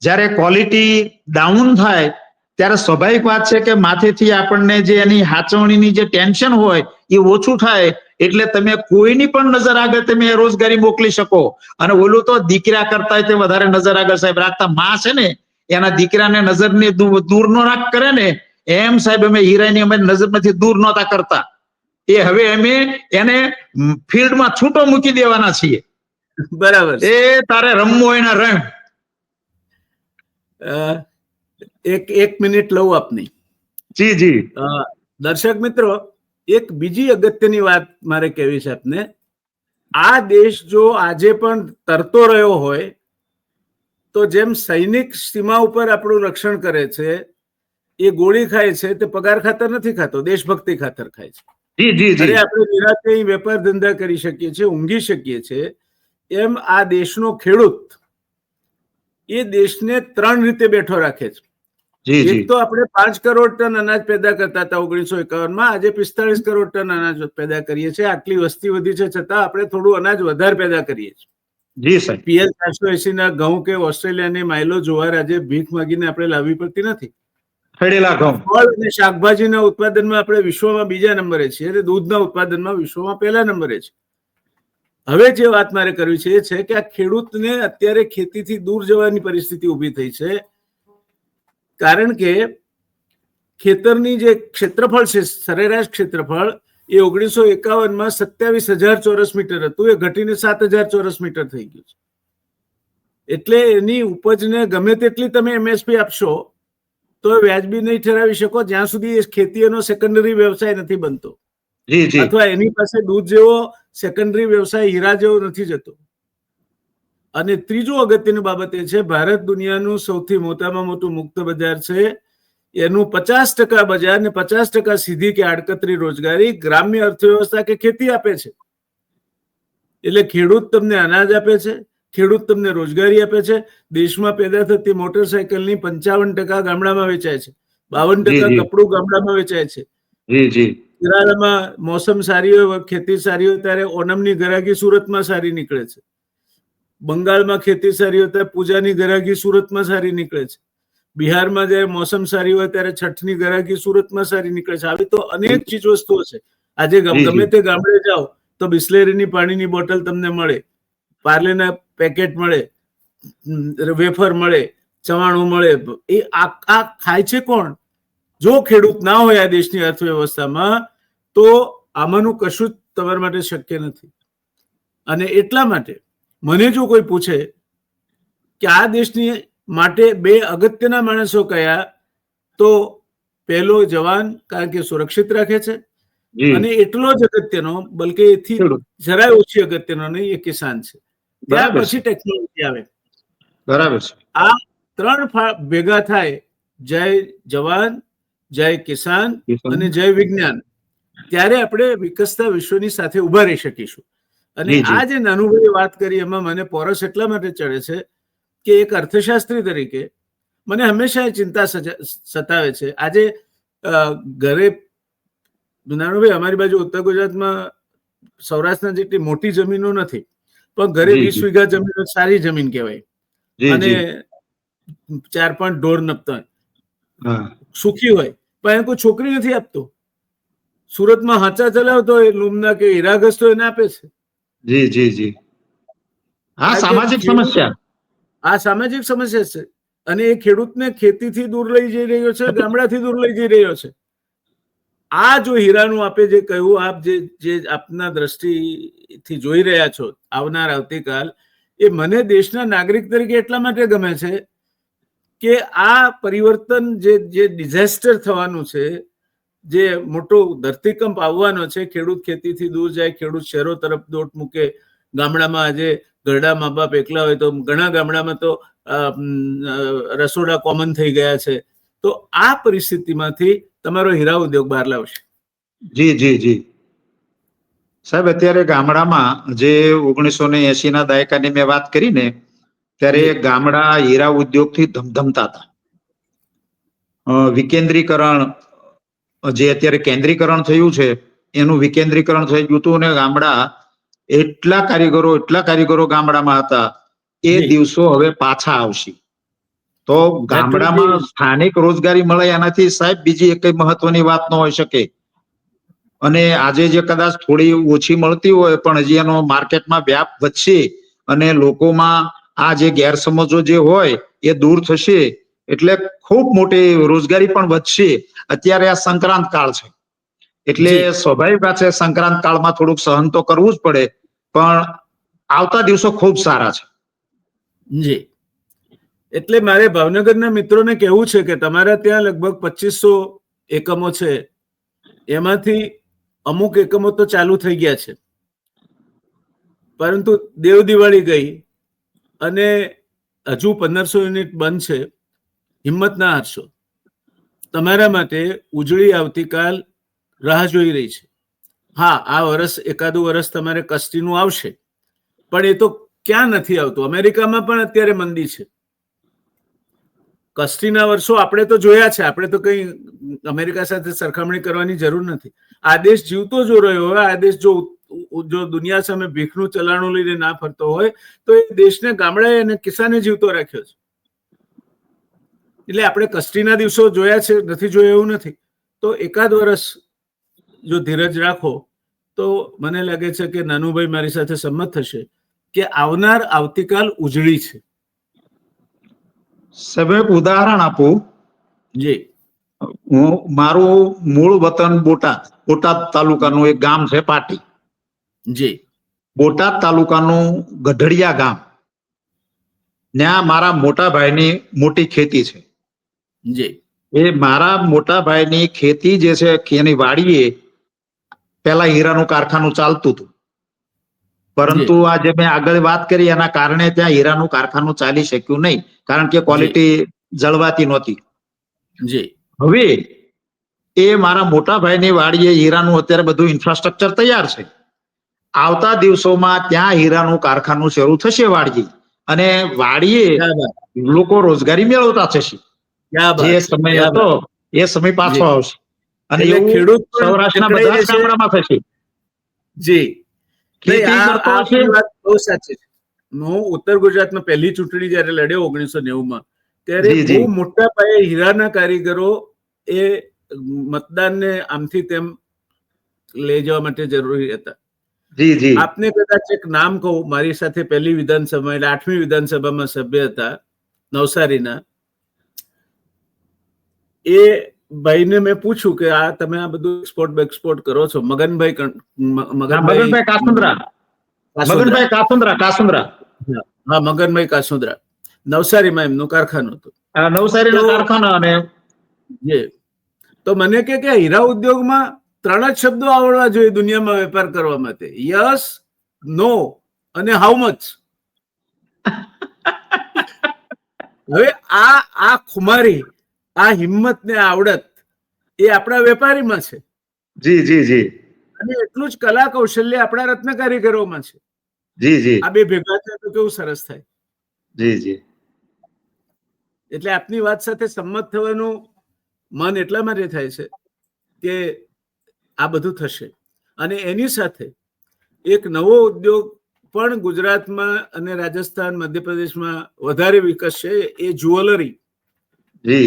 જયારે ક્વોલિટી ડાઉન થાય ત્યારે સ્વાભાવિક વાત છે કે માથેથી આપણને જે એની હાચવણીની જે ટેન્શન હોય એ ઓછું થાય. એટલે તમે કોઈની પણ નજર આગળ તમે રોજગારી મોકલી શકો. અને ઓલું તો દીકરા કરતા તે વધારે નજર આગળ સાહેબ રાખતા. માં છે ને એના દીકરાને નજરની દૂર નો રાખ કરે ને, એમ સાહેબ અમે હીરાની અમે નજરમાંથી દૂર નહોતા કરતા. એ હવે અમે એને ફિલ્ડમાં છૂટો મૂકી દેવાના છીએ. બરાબર. એ તારે રમવું હોય ને રમ. એક મિનિટ લઉં આપની. જી. દર્શક મિત્રો, એક બીજી અગત્યની વાત મારે કહેવી છે આપને. આ દેશ જો આજે પણ તરતો રહ્યો હોય તો જેમ સૈનિક સીમા ઉપર આપણું રક્ષણ કરે છે, એ ગોળી ખાય છે તે પગાર ખાતર નથી ખાતો, દેશભક્તિ ખાતર ખાય છે. અરે આપણે નિરાતે વેપાર ધંધા કરી શકીએ છીએ, ઊંઘી શકીએ છીએ. એમ આ દેશનો ખેડૂત એ દેશને 3 રીતે બેઠો રાખે છે. એક તો આપણે 5 કરોડ ટન અનાજ પેદા કરતા હતા 1951માં, આજે 45 કરોડ ટન અનાજ પેદા કરીએ છીએ. આટલી વસ્તી વધી છે છતાં આપણે થોડું અનાજ વધારે પેદા કરીએ છીએ. PL 480 ના ઘઉં કે ઓસ્ટ્રેલિયાની માઇલો જુવાર આજે ભીખ માંગીને આપણે લાવવી પડતી નથી. ફળ અને શાકભાજીના ઉત્પાદનમાં આપણે વિશ્વમાં બીજા નંબરે છીએ અને દૂધના ઉત્પાદનમાં વિશ્વમાં પહેલા નંબરે છે. હવે જે વાત મારે કરવી છે એ છે કે આ ખેડૂતને અત્યારે ખેતીથી દૂર જવાની પરિસ્થિતિ ઊભી થઈ છે. કારણ કે ખેતરની જે ક્ષેત્રફળ છે, સરેરાશ ક્ષેત્રફળ, એ 1951માં 27,000 ચોરસ મીટર હતું, એ ઘટીને 7,000 ચોરસ મીટર થઈ ગયું છે. એટલે એની ઉપજને ગમે તેટલી તમે MSP આપશો તો વ્યાજબી નહીં ઠરાવી શકો જ્યાં સુધી એ ખેતી એનો સેકન્ડરી વ્યવસાય નથી બનતો. જી જી અથવા એની પાસે દૂધ જેવો સેકન્ડરી વ્યવસાય હીરા જેવો નથી જતો. અને ત્રીજું અગત્યની બાબત એ છે, ભારત દુનિયાનું સૌથી મોટામાં મોટું મુક્ત બજાર છે. એનું 50% બજાર ને 50% સીધી કે આડકતરી રોજગારી ગ્રામ્ય અર્થવ્યવસ્થા કે ખેતી આપે છે. એટલે ખેડૂત તમને અનાજ આપે છે, ખેડૂત તમને રોજગારી આપે છે. દેશમાં પેદા થતી મોટરસાયકલની 55% ગામડામાં વેચાય છે, 52% કપડું ગામડામાં વેચાય છે. જી જી કેરાલામાં મોસમ સારી હોય, ખેતી સારી હોય ત્યારે ઓનમની ગરાગી સુરતમાં સારી નીકળે છે. બંગાળમાં ખેતી સારી હોય ત્યારે પૂજાની ગરાગી સુરતમાં સારી નીકળે છે. બિહારમાં જયારે મોસમ સારી હોય ત્યારે છઠની ગરાગી સુરતમાં સારી નીકળે છે. આવી તો અનેક ચીજ વસ્તુઓ છે. આજે ગમે તે ગામડે જાઓ તો બિસ્લેરીની પાણીની બોટલ તમને મળે, પાર્લેના પેકેટ મળે, વેફર મળે, ચવાણું મળે. એ આ ખાય છે કોણ? જો ખેડૂત ના હોય આ દેશની અર્થવ્યવસ્થામાં તો આમાંનું કશું જ તમારા માટે શક્ય નથી. અને એટલા માટે મને જો કોઈ પૂછે કે આ દેશની માટે 2 અગત્યના માણસો કયા, તો પહેલો જવાન, કારણ કે સુરક્ષિત રાખે છે, અને એટલો જ અગત્યનો, બલકે એથી જરાય ઓછી અગત્યનો નહીં, એ કિસાન છે. ત્યાર પછી ટેકનોલોજી આવે. બરાબર છે. આ 3 ભેગા થાય, જય જવાન, જય કિસાન અને જય વિજ્ઞાન, ત્યારે આપણે વિકસતા વિશ્વની સાથે ઉભા રહી શકીશું. અને આ જે નાનુભાઈએ વાત કરી એમાં મને પોરસ એટલા માટે ચડે છે કે એક અર્થશાસ્ત્રી તરીકે મને હંમેશા એ ચિંતા સતાવે છે. આજે ઘરે નાનુભાઈ, અમારી બાજુ ઉત્તર ગુજરાતમાં સૌરાષ્ટ્રના જેટલી મોટી જમીનો નથી, પણ ઘરે 20 વીઘા જમીન સારી જમીન કહેવાય, અને 4-5 ઢોર નપતા હોય, સુખી હોય, પણ એને કોઈ છોકરી નથી આપતો. સુરતમાં હાચા ચલાવતો હોય લૂમના કે હીરાઘસ તો એને આપે છે. જી જી જી આ સામાજિક સમસ્યા, આ સામાજિક સમસ્યા છે. અને એ ખેડૂતને ખેતીથી દૂર લઈ જઈ રહ્યો છે, ગામડાથી દૂર લઈ જઈ રહ્યો છે. આ જો હીરાનું આપે જે કહ્યું, આપ જે આપના દ્રષ્ટિથી જોઈ રહ્યા છો આવનાર આવતીકાલ, એ મને દેશના નાગરિક તરીકે એટલા માટે ગમે છે કે આ પરિવર્તન જે ડિઝાસ્ટર થવાનું છે, જે મોટો ધરતીકંપ આવવાનો છે, ખેડૂત ખેતીથી દૂર જાય, ખેડૂત શહેરો તરફ દોટ મૂકે, ગામડામાં આજે ઘરડા મા બાપ એકલા હોય તો ઘણા ગામડામાં તો રસોડા કોમન થઈ ગયા છે. તો આ પરિસ્થિતિમાંથી તમારો હીરા ઉદ્યોગ બહાર લાવશે. જી જી જી સાહેબ, અત્યારે ગામડામાં જે 1980 ના દાયકાની મેં વાત કરી ને, ત્યારે ગામડા હીરા ઉદ્યોગથી ધમધમતા હતા. વિકેન્દ્રીકરણ, જે અત્યારે કેન્દ્રીકરણ થયું છે, એનું વિકેન્દ્રીકરણ થઈ ગયું હતું, અને ગામડા એટલા કારીગરો ગામડામાં હતા. એ દિવસો હવે પાછા આવશે. તો ગામડામાં સ્થાનિક રોજગારી મળે એનાથી સાહેબ બીજી એક મહત્વની વાત ન હોઈ શકે. અને આજે જે કદાચ થોડી ઓછી મળતી હોય, પણ હજી એનો માર્કેટમાં વ્યાપ વધશે અને લોકોમાં આ જે ગેરસમજો જે હોય એ દૂર થશે, એટલે ખૂબ મોટી રોજગારી પણ વધશે. અત્યારે આ સંક્રાંત કાળ છે, એટલે સ્વાભાવિક વાત છે, સંક્રાંત કાળમાં થોડુંક સહન તો કરવું જ પડે, પણ આવતા દિવસો ખૂબ સારા છે. જી, એટલે મારે ભાવનગરના મિત્રોને કહેવું છે કે તમારા ત્યાં લગભગ 2500 એકમો છે, એમાંથી અમુક એકમો તો ચાલુ થઈ ગયા છે, પરંતુ દેવ દિવાળી ગઈ અને હજુ 1500 યુનિટ બંધ છે. હિંમત ના હારશો, તમારા માટે ઉજળી આવતીકાલ રાહ જોઈ રહી છે. હા, આ વર્ષ એકાદું વર્ષ તમારે કસ્ટીનું આવશે, પણ એ તો ક્યાં નથી આવતું. અમેરિકામાં પણ અત્યારે મંદી છે. કસ્ટીના વર્ષો આપણે તો જોયા છે, આપણે તો કઈ અમેરિકા સાથે સરખામણી કરવાની જરૂર નથી. આ દેશ જીવતો જો રહ્યો હોય, આ દેશ જો દુનિયા સામે ભીખનું ચલાણું લઈને ના ફરતો હોય, તો એ દેશને ગામડાએ અને કિસાને જીવતો રાખ્યો છે. એટલે આપણે કસ્ટીના દિવસો જોયા છે, નથી જોયા એવું નથી. તો એકાદ વર્ષ જો ધીરજ રાખો તો મને લાગે છે કે નાનુભાઈ મારી સાથે સંમત થશે કે આવનાર આવતીકાલ ઉજળી છે. સાહેબ, એક ઉદાહરણ આપું. જી, હું મારું મૂળ વતન બોટાદ તાલુકાનું એક ગામ છે પાટી. જી, બોટાદ તાલુકાનું ગઢડિયા ગામ, ત્યાં મારા મોટા ભાઈની મોટી ખેતી છે. જી, એ મારા મોટા ભાઈની ખેતી જે છે, એની વાડીએ પેલા હીરાનું કારખાનું ચાલતું હતું, પરંતુ આ જે મેં આગળ વાત કરી એના કારણે ત્યાં હીરાનું કારખાનું ચાલી શક્યું નહીં, કારણ કે ક્વોલિટી જળવાતી નહોતી. જી હવે એ મારા મોટા ભાઈની વાડીએ હીરાનું અત્યારે બધું ઇન્ફ્રાસ્ટ્રક્ચર તૈયાર છે. આવતા દિવસોમાં ત્યાં હીરાનું કારખાનું શરૂ થશે વાડીએ, અને વાડીએ લોકો રોજગારી મેળવતા થશે. જે સમય હતો એ સમય પાછો આવશે, અને એવું ખેડૂત સૌરાષ્ટ્રના બધા જ ગામડામાં થશે. જી ખેતી કરતો હશે. બહુ સાચી છે. હું ઉત્તર ગુજરાતમાં પહેલી ચૂંટણી જયારે લડ્યો 1990માં, ત્યારે બહુ મોટા પાયે હીરાના કારીગરો એ મતદાનને આમથી તેમ લઈ જવા માટે જરૂરી હતા. આપને કદાચ એક નામ કહું, મારી સાથે પહેલી વિધાનસભા એટલે 8મી વિધાનસભામાં સભ્ય હતા નવસારીના, એ ભાઈને મેં પૂછ્યું કે આ તમે આ બધું એક્સપોર્ટ બેક્સપોર્ટ કરો છો, મગનભાઈ કાસુંદ્રા, નવસારીમાં એમનું કારખાનું હતું. નવસારીના કારખાના. અને તો મને કે હીરા ઉદ્યોગમાં 3 જ શબ્દો આવડવા જોઈએ દુનિયામાં વેપાર કરવા માટે: યસ, નો અને હાઉ મચ. હવે આ ખુમારી, આ હિંમત ને આવડત એ આપણા વેપારીમાં છે. અને એટલું જ કલા કૌશલ્ય આપણા રત્ન કારીગરોમાં છે. આ બે ભેગા થાય તો કેવું સરસ થાય. એટલે આપની વાત સાથે સંમત થવાનું મન એટલા માટે થાય છે કે આ બધું થશે, અને એની સાથે એક નવો ઉદ્યોગ પણ ગુજરાતમાં અને રાજસ્થાન, મધ્યપ્રદેશમાં વધારે વિકસશે. એ જ્વેલરી,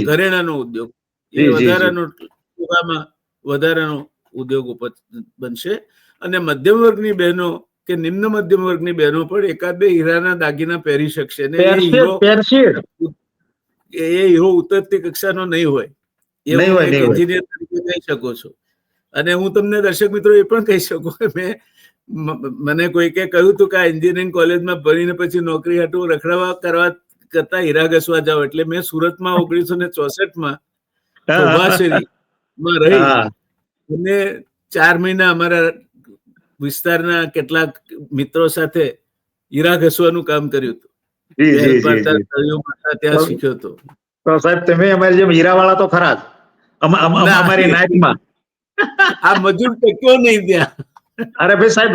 ઘરેણાનો ઉદ્યોગ, એ વધારાનો ઉદ્યોગ બનશે. અને મધ્યમ વર્ગની બહેનો કે નિમ્ન મધ્યમ વર્ગની બહેનો પણ એકાદ બે હીરાના દાગીના પહેરી શકશે. એ હીરો ઉતરતી કક્ષાનો નહીં હોય, એન્જિનિયર તરીકે કહી શકો છો. અને હું તમને દર્શક મિત્રો એ પણ કહી શકું કે મને કોઈકે કહ્યું હતું કે આ એન્જિનિયરિંગ કોલેજમાં ભણીને પછી નોકરી હાટું રખડવા કરવા કરતા હીરા ઘસવા જાવ. એટલે મેં સુરતમાં 1964માં રહી અને 4 મહિના અમારા વિસ્તારના કેટલાક મિત્રો સાથે હીરા ઘસવાનું કામ કર્યું હતું. ત્યાં શીખ્યો હતો. તો સાહેબ તમે અમારી જેમ હીરાવાળા તો ખરા જ અમારી નાઈટમાં. આ મજૂર ટેક્યો નહીં ત્યાં. અરે ભાઈ સાહેબ,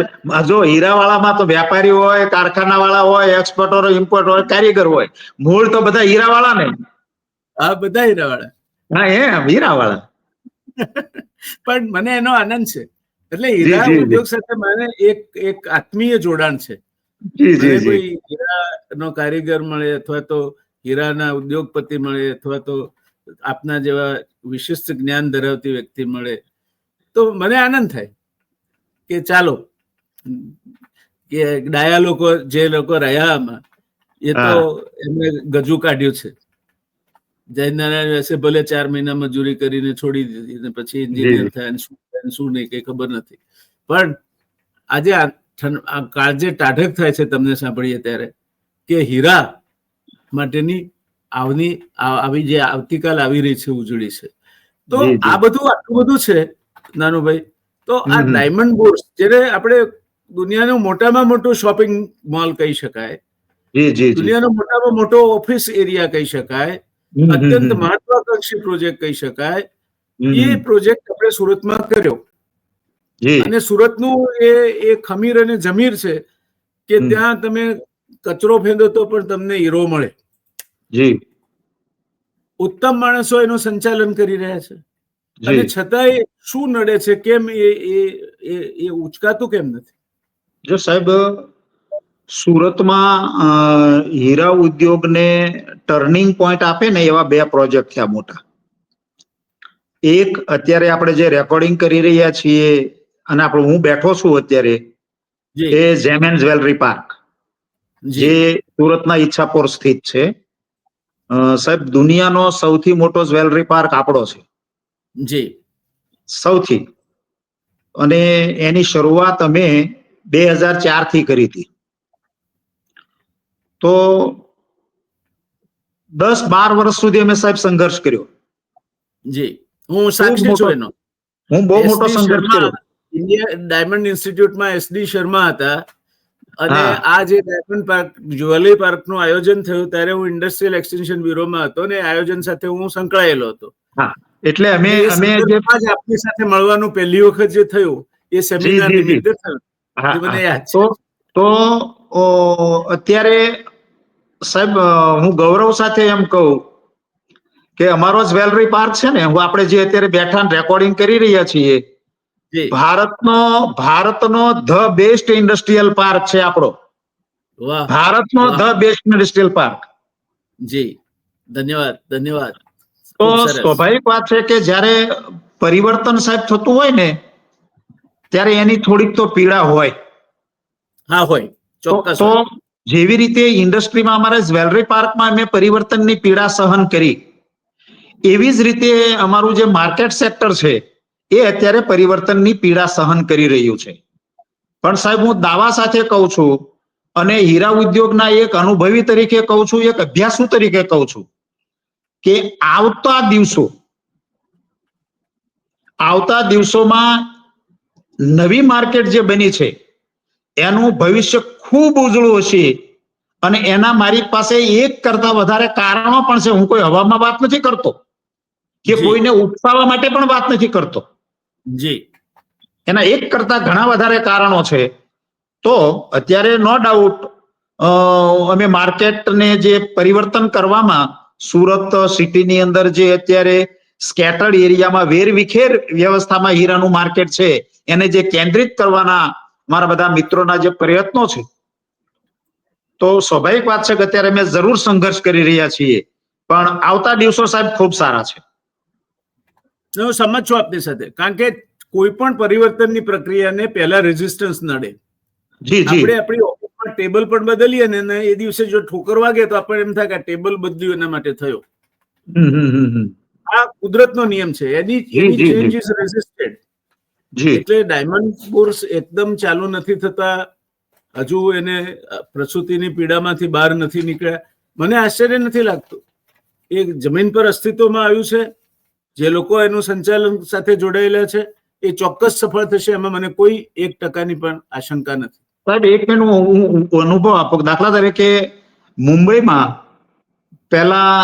જો હીરાવાળામાં તો વેપારી હોય, કારખાના વાળા હોય, એક્સપોર્ટર હોય, ઇમ્પોર્ટ હોય, કારીગર હોય, મૂળ તો બધા હીરાવાળા ને. હા, બધા હીરાવાળા. હા, એમ હીરાવાળા. પણ મને એનો આનંદ છે. એટલે હીરા ઉદ્યોગ સાથે મને એક આત્મીય જોડાણ છે. કોઈ હીરાનો કારીગર મળે, અથવા તો હીરાના ઉદ્યોગપતિ મળે, અથવા તો આપના જેવા વિશિષ્ટ જ્ઞાન ધરાવતી વ્યક્તિ મળે, તો મને આનંદ થાય કે ચાલો, કે ડાયા લોકો જે લોકો રહ્યા આમાં, એ તો એમને ગજુ કાઢ્યું છે. જયનારાયણ વ્યાસે ભલે 4 મહિના મજૂરી કરીને છોડી દીધી, ને પછી એન્જિનિયર થાય, શું નહીં કઈ ખબર નથી. પણ આજે કાળજે ટાઢક થાય છે તમને સાંભળીએ ત્યારે, કે હીરા માટેની આવી જે આવતીકાલ આવી રહી છે, ઉજળી છે. તો આ બધું આટલું બધું છે નાનુભાઈ. તો આ ડાયમંડ બોર્સ, જેને આપણે દુનિયાનું મોટામાં મોટું શોપિંગ મોલ કહી શકાય, દુનિયાનો મોટામાં મોટો ઓફિસ એરિયા કહી શકાય, અત્યંત મહત્વાકાંક્ષી પ્રોજેક્ટ કહી શકાય, એ પ્રોજેક્ટ આપણે સુરતમાં કર્યો. અને સુરતનું એ ખમીર અને જમીર છે કે ત્યાં તમે કચરો ફેંદો તો પણ તમને હીરો મળે. ઉત્તમ માણસો એનું સંચાલન કરી રહ્યા છે, અને છતાંય શું નડે છે, કેમ એ ઉચકાતું કેમ નથી? જો સાહેબ, સુરતમાં હીરા ઉદ્યોગને ટર્નિંગ પોઈન્ટ આપે ને એવા 2 પ્રોજેક્ટ થયા મોટા. એક અત્યારે આપણે જે રેકોર્ડિંગ કરી રહ્યા છીએ અને હું બેઠો છું અત્યારે, એ જેમેન જ્વેલરી પાર્ક, જે સુરતના ઈચ્છાપોર સ્થિત છે. સાહેબ, દુનિયાનો સૌથી મોટો જ્વેલરી પાર્ક આપણો છે. સૌથી. અને એની શરૂઆત અમે 2004 થી કરી હતી. તો 10-12 વર્ષ સુધી અમે સાહેબ સંઘર્ષ કર્યો. હું સાક્ષી છું એનો. હું બહુ મોટો સંઘર્ષ કર્યો. ઇન્ડિયા ડાયમંડ ઇન્સ્ટિટ્યૂટમાં SD શર્મા હતા અને હા. આ જે ડાયમંડ પાર્ક જ્વેલરી પાર્કનું આયોજન થયું ત્યારે હું ઇન્ડસ્ટ્રીયલ એક્સટેન્શન બ્યુરોમાં હતો ને આયોજન સાથે હું સંકળાયેલો હતો. હા, એટલે અમે એ અમે જે સંદર્ભમાં જ આપની સાથે મળવાનું પહેલી વખત જે થયું એ સેમિનાર જી, જી. નિમિત્તે થયું. હા, એ મને હા. યાદ છે. તો અત્યારે સાહેબ હું ગૌરવ સાથે એમ કહું કે અમારો જ્વેલરી પાર્ક છે ને, આપણે જે અત્યારે બેઠા રેકોર્ડિંગ કરી રહ્યા છીએ, જી ભારતનો ધ બેસ્ટ ઇન્ડસ્ટ્રીયલ પાર્ક છે આપણો. વાહ ભારતનો વાહ ધ બેસ્ટ ઇન્ડસ્ટ્રીયલ પાર્ક. જી ધન્યવાદ ધન્યવાદ. તો ખૂબ સરસ. સ્વાભાવિક વાત છે કે જ્યારે પરિવર્તન સાહેબ થતું હોય ને ત્યારે એની થોડીક તો પીડા હોય. હા હોય ચોક્કસ તો હોય. જેવી રીતે ઇન્ડસ્ટ્રીમાં અમારા જ્વેલરી પાર્કમાં અમે પરિવર્તનની પીડા સહન કરી, એવી જ રીતે અમારું જે માર્કેટ સેક્ટર છે એ અત્યારે પરિવર્તનની પીડા સહન કરી રહ્યું છે. પણ સાહેબ હું દાવા સાથે કહું છું અને હીરા ઉદ્યોગના એક અનુભવી તરીકે કહું છું, એક અભ્યાસુ તરીકે કહું છું કે આવતા દિવસોમાં નવી માર્કેટ જે બની છે એનું ભવિષ્ય ખૂબ ઉજળું હશે. અને એના મારી પાસે એક કરતા વધારે કારણો પણ છે. હું કોઈ હવામાં વાત નથી કરતો કે જી કોઈને ઉપસાવવા માટે પણ વાત નથી કરતો. જી એના એક કરતા ઘણા વધારે કારણો છે. તો અત્યારે નો ડાઉટ અમે માર્કેટને જે પરિવર્તન કરવામાં સુરત સિટીની અંદર જે અત્યારે સ્કેટર્ડ એરિયામાં વેરવિખેર વ્યવસ્થામાં હીરાનું માર્કેટ છે એને જે કેન્દ્રિત કરવાના મારા બધા મિત્રોના જે પ્રયત્નો છે, તો સ્વાભાવિક વાત છે કે અત્યારે અમે જરૂર સંઘર્ષ કરી રહ્યા છીએ, પણ આવતા દિવસો સાહેબ ખૂબ સારા છે. હું સમજ છું આપની સાથે, કારણ કે કોઈ પણ પરિવર્તનની પ્રક્રિયાને પહેલા રેઝિસ્ટન્સ નડે. જી જી આપણે આપણી ઓફિસમાં ટેબલ પણ બદલીએ ને એ દિવસે જો ઠોકર વાગે તો આપણે એમ થાય કે આ ટેબલ બદલ્યું એના માટે થયો. આ કુદરતનો નિયમ છે. જી, એની જી, ચેન્જ જી. ઇઝ રેઝિસ્ટેડ. જી એટલે ડાયમંડ બોર્સ એકદમ ચાલુ નથી થતા, હજુ એને પ્રસૂતિની પીડામાંથી બહાર નથી નીકળ્યા. મને આશ્ચર્ય નથી લાગતું. એ જમીન પર અસ્તિત્વમાં આવ્યું છે. જે લોકો એનું સંચાલન સાથે જોડાયેલા છે એ ચોક્કસ સફળ થશે, એમાં મને કોઈ 1% પણ આશંકા નથી. સાહેબ એક મિનિટ હું અનુભવ આપો. દાખલા તરીકે મુંબઈમાં પહેલા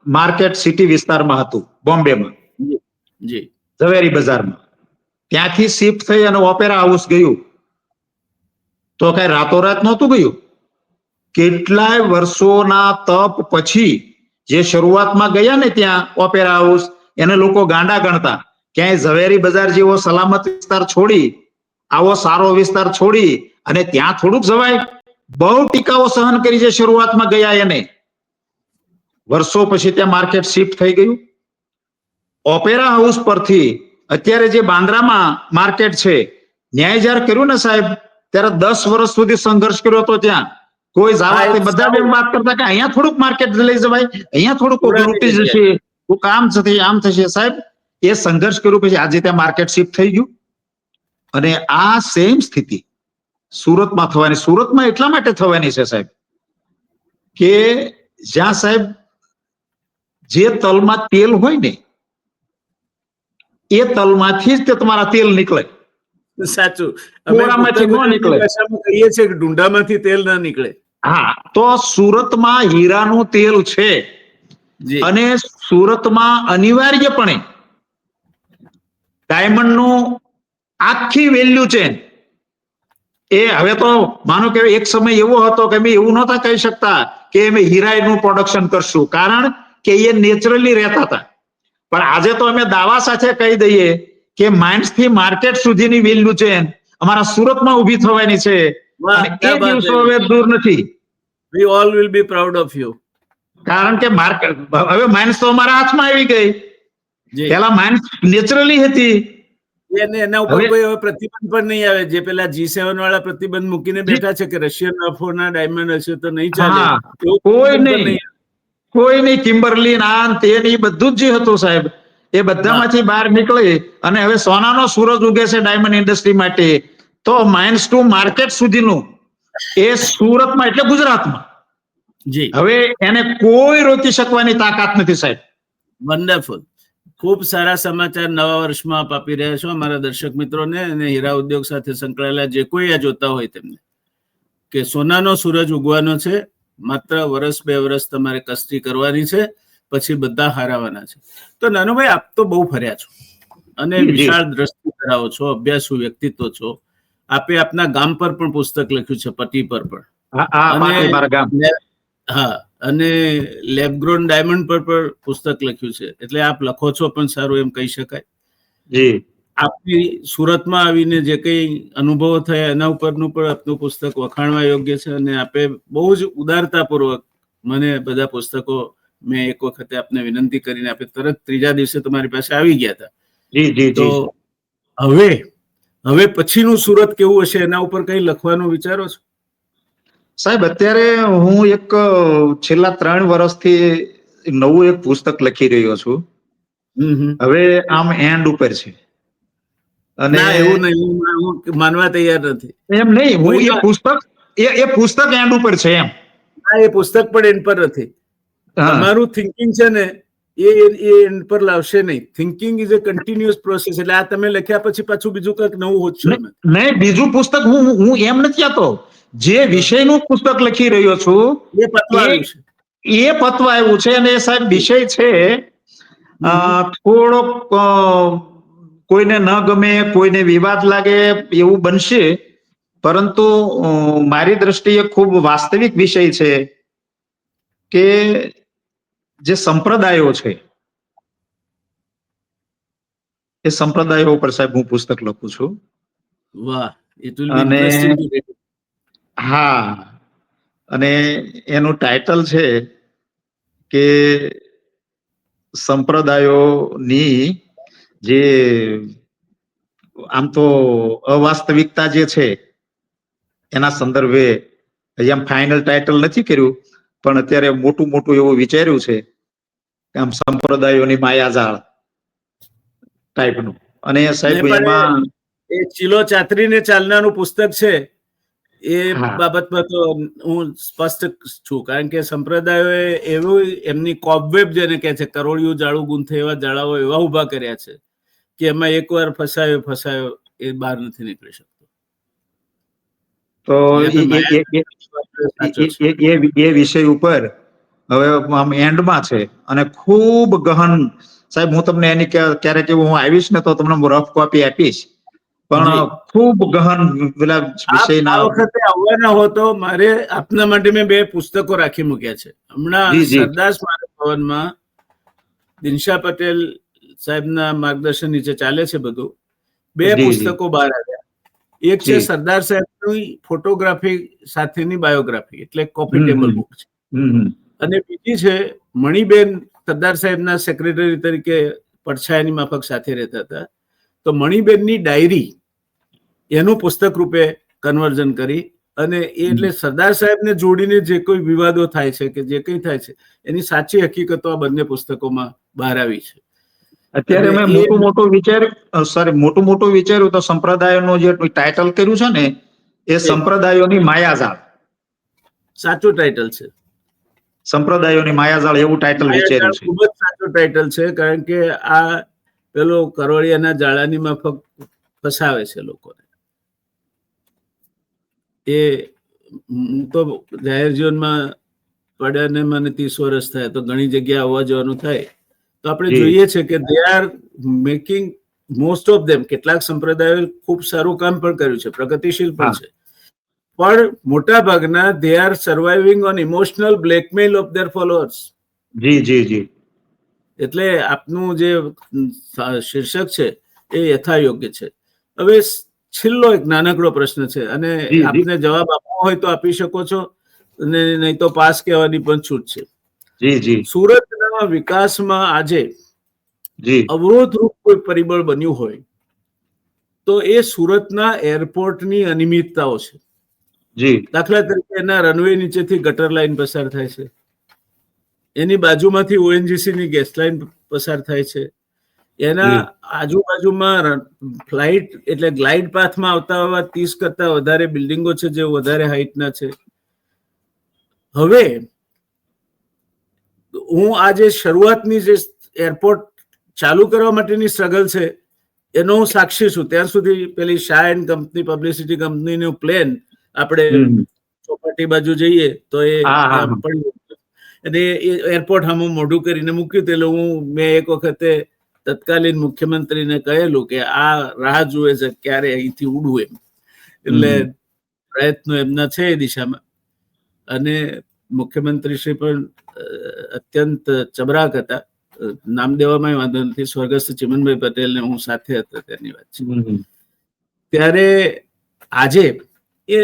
માર્કેટ સિટી વિસ્તારમાં હતું, બોમ્બેમાં જી ઝવેરી બજારમાં. ત્યાંથી શિફ્ટ થઈ અને ઓપેરા હાઉસ ગયું તો કઈ રાતોરાત નહોતું ગયું. કેટલાય વર્ષોના તપ પછી જે શરૂઆતમાં ગયા ને ત્યાં ઓપેરા હાઉસ, એને લોકો ગાંડા ગણતા. ક્યાંય ઝવેરી બજાર જેવો સલામત વિસ્તાર છોડી, આવો સારો વિસ્તાર છોડી અને ત્યાં થોડુંક જવાય. બહુ ટીકાઓ સહન કરી છે શરૂઆતમાં ગયા એને. વર્ષો પછી ત્યાં માર્કેટ શિફ્ટ થઈ ગયું. ઓપેરા હાઉસ પરથી અત્યારે જે બાંદ્રામાં માર્કેટ છે, ન્યાય જ્યારે કર્યું ને સાહેબ, ત્યારે 10 વર્ષ સુધી સંઘર્ષ કર્યો હતો ત્યાં. કોઈ જવા બધા એમ વાત કરતા કે અહીંયા થોડુંક માર્કેટ લઈ જવાય, અહીંયા થોડુંક લૂંટી જશે, કામ થશે, આમ થશે. સાહેબ એ સંઘર્ષ કર્યું પછી આજે ત્યાં માર્કેટ શિફ્ટ થઈ ગયું. અને આ સેમ સ્થિતિ સુરતમાં થવાની. સુરતમાં એટલા માટે થવાની છે સાહેબ કે જ્યાં સાહેબ જે તલમાં તેલ હોય ને એ તલમાંથી જ તે તમારા તેલ નીકળે. સાચું. અમે મોરામાંથી ન નીકળે. ભાષામાં કહીએ છીએ કે ડુંડામાંથી તેલ ના નીકળે. હા, તો સુરતમાં હીરાનું તેલ છે અને સુરતમાં અનિવાર્યપણે ડાયમંડનું આખી વેલ્યુ ચેન એ હવે તો માનો કે એક સમય એવો હતો કે અમે એવું નહોતા કહી શકતા કે અમે હીરાનું પ્રોડક્શન કરશું, કારણ કે એ નેચરલી રહેતા હતા. પણ આજે તો અમે દાવા સાથે કહી દઈએ કે માઇન્સ થી માર્કેટ સુધીની વેલ્યુ ચેન અમારા સુરતમાં ઊભી થવાની છે અને એ દિવસો હવે દૂર નથી. We all will be proud of you. કારણ કે માર્કેટ હવે માઇન્સ તો અમારા હાથમાં આવી ગઈ. પેલા માઇન્સ નેચરલી હતી. એના ઉપર કોઈ હવે પ્રતિબંધ પણ નહીં આવે. જે પેલા G7 વાળા પ્રતિબંધ મૂકીને બેઠા છે કે રશિયન અફોના ડાયમંડ હશે તો નહીં ચાલે, કોઈ નહીં. કિમ્બરલી ના તે બધું જ જે હતું સાહેબ એ બધામાંથી બહાર નીકળી અને હવે સોનાનો સૂરજ ઉગે છે ડાયમંડ ઇન્ડસ્ટ્રી માટે. તો માઇન્સ ટુ માર્કેટ સુધીનું એ સુરતમાં એટલે ગુજરાતમાં હવે એને કોઈ રોકી શકવાની તાકાત નથી સાહેબ. વન્ડરફુલ. ખૂબ સારા સમાચાર નવા વર્ષમાં આપ આપી રહ્યા છો અમારા દર્શક મિત્રોને અને હીરા ઉદ્યોગ સાથે સંકળાયેલા જે કોઈ આ જોતા હોય તેમને, કે સોનાનો સૂરજ ઉગવાનો છે, માત્ર વર્ષ 2 વર્ષ તમારે કષ્ટી કરવાની છે, પછી બધા હારાવાના છે. તો નાનુભાઈ, આપ તો બહુ ફર્યા છો અને વિશાળ દ્રષ્ટિ ધરાવો છો, અભ્યાસુ વ્યક્તિત્વ છો. આપે આપના ગામ પર પણ પુસ્તક લખ્યું છે, પતિ પર પણ, હા, અને લેબગ્રોન ડાયમંડ પર પણ પુસ્તક લખ્યું છે. એટલે આપ લખો છો પણ સારું એમ કહી શકાય. આપની સુરતમાં આવીને જે કઈ અનુભવો થયા એના ઉપરનું પણ આપનું પુસ્તક વખાણવા યોગ્ય છે. અને આપે બહુ જ ઉદારતાપૂર્વક મને બધા પુસ્તકો, મેં એક વખતે આપને વિનંતી કરીને આપે તરત 3જા દિવસે તમારી પાસે આવી ગયા હતા. તો હવે પછીનું સુરત કેવું હશે એના ઉપર કઈ લખવાનું વિચારો છો? સાહેબ, અત્યારે હું એક છેલ્લા 3 વર્ષથી નવું એક પુસ્તક લખી રહ્યો છું. હવે આમ એન્ડ ઉપર છે. અને એવું નહીં, હું માનવા તૈયાર નથી. એમ નહીં, હું એ પુસ્તક એન્ડ ઉપર છે એમ. હા, એ પુસ્તક પણ એન્ડ પર નથી. તમારું થિંકિંગ છે ને એ એન્ડ પર લાવશે નહીં. Thinking is a continuous process. એટલે આ તમે લખ્યા પછી પાછું બીજું કંઈક નવું હોતશો. નહીં, બીજું પુસ્તક હું એમ નથી કહેતો. જે વિષયનું પુસ્તક લખી રહ્યો છું એ પતવા આવ્યું છે. અને સાહેબ, વિષય છે થોડોક કોઈને ન ગમે, કોઈને વિવાદ લાગે એવું બનશે, પરંતુ મારી દ્રષ્ટિએ ખૂબ વાસ્તવિક વિષય છે કે જે સંપ્રદાયો છે એ સંપ્રદાયો ઉપર સાહેબ હું પુસ્તક લખું છું. વાહ, ઇટ વિલ બી અને ઇન્ટરેસ્ટિંગ ટુ રીડ. હા, અને એનું ટાઇટલ છે કે સંપ્રદાયોની જે આમ તો અવાસ્તવિકતા જે છે એના સંદર્ભે અહીંયા ફાઇનલ ટાઇટલ નથી કર્યું, પણ અત્યારે મોટું એવું વિચાર્યું છે કે આમ સંપ્રદાયોની માયાજાળ ટાઈપનું. અને સાહેબ એમાં એ ચીલો ચાતરીને ચાલનારું પુસ્તક છે એ બાબતમાં તો હું સ્પષ્ટ છું, કારણ કે સંપ્રદાયોએ એવું એમની કોબવેબ જેને કહે છે, કરોળિયું જાળું ગૂંથે એવા જાળાઓ એવા ઉભા કર્યા છે કે એમાં એકવાર ફસાયો એ બહાર નથી નીકળી શકતો. તો એ વિષય ઉપર હવે આમ એન્ડમાં છે અને ખૂબ ગહન. સાહેબ, હું તમને એની ક્યારેક હું આવીશ ને તો તમને રફ કોપી આપીશ, પણ ખૂબ ગહન વિષયના. આ વખતે આવવાના હો તો મારે આપના માટે મેં 2 પુસ્તકો રાખી મૂક્યા છે. હમણાં સરદાર સ્મારક ભવનમાં દિનશા પટેલ સાહેબના માર્ગદર્શન નીચે ચાલે છે બધું. 2 પુસ્તકો બહાર આવ્યા. એક છે સરદાર સાહેબની ફોટોગ્રાફી સાથેની બાયોગ્રાફી, એટલે કોફી ટેબલ બુક છે. અને બીજી છે મણિબેન, સરદાર સાહેબના સેક્રેટરી તરીકે પડછાયાની માફક સાથે રહેતા હતા. તો મણિબેનની ડાયરી એનું પુસ્તક રૂપે કન્વર્ઝન કરી, અને એટલે સરદાર સાહેબને જોડીને જે કોઈ વિવાદો થાય છે કે જે કંઈ થાય છે એની સાચી હકીકતો આ બંને પુસ્તકોમાં બહાર આવી છે. અત્યારે મેં મોટું વિચાર્યું તો સંપ્રદાયનું જે ટાઇટલ કર્યું છે ને એ સંપ્રદાયોની માયાજાળ. સાચું ટાઇટલ છે, સંપ્રદાયોની માયાજાળ, એવું ટાઇટલ વિચાર્યું છે. ખૂબ જ સાચું ટાઇટલ છે, કારણ કે આ પેલો કરોળિયાના જાળાની માફક ફસાવે છે લોકોને. એ હું તો જાહેર જીવનમાં પડ્યાને મને 30 વર્ષ થયા, તો ઘણી જગ્યાએ આવવા જવાનું થાય તો આપણે જોઈએ છે કે they are making most of them. કેટલાક સંપ્રદાયો ખૂબ સારું કામ પણ કર્યું છે, પ્રગતિશીલ પણ છે, પણ મોટા ભાગના they are surviving on emotional blackmail of their followers. એટલે આપનું જે શીર્ષક છે એ યથાયોગ્ય છે. હવે છેલ્લો એક નાનકડો પ્રશ્ન છે, અને આપને જવાબ આપવો હોય તો આપી શકો છો, અને નહીં તો પાસ કહેવાની પણ છૂટ છે. સુરતના વિકાસમાં આજે અવરોધરૂપ કોઈ પરિબળ બન્યું હોય તો એ સુરતના એરપોર્ટની અનિયમિતતાઓ છે. દાખલા તરીકે એના રનવે નીચેથી ગટર લાઈન પસાર થાય છે, એની બાજુમાંથી ONGC ની ગેસ લાઈન પસાર થાય છે, એના આજુબાજુમાં ફ્લાઇટ એટલે ગ્લાઇડ પાથમાં આવતા 30 કરતા વધારે બિલ્ડિંગો છે જે વધારે હાઈટના છે. હવે હું આજે શરૂઆતની જે એરપોર્ટ ચાલુ કરવા માટેની સ્ટ્રગલ છે એનો હું સાક્ષી છું. ત્યાં સુધી પેલી શાહ એન્ડ કંપની પબ્લિસિટી કંપનીનું પ્લેન આપણે ચોપાટી બાજુ જઈએ તો એ પડ્યું અને એ એરપોર્ટ સામે મોઢું કરીને મૂક્યું. એટલે મેં એક વખતે તત્કાલીન મુખ્યમંત્રીને કહેલું કે આ રાહ જુએ છે ક્યારે અહીંથી ઉડવું એમ. એટલે પ્રયત્નો એમના છે એ દિશામાં. અને મુખ્યમંત્રી શ્રી પણ અત્યંત ચબરાક હતા. નામ દેવામાં વાંધો નથી. સ્વર્ગસ્થ ચિમનભાઈ પટેલને હું સાથે હતો તેની વાત છે. ત્યારે આજે એ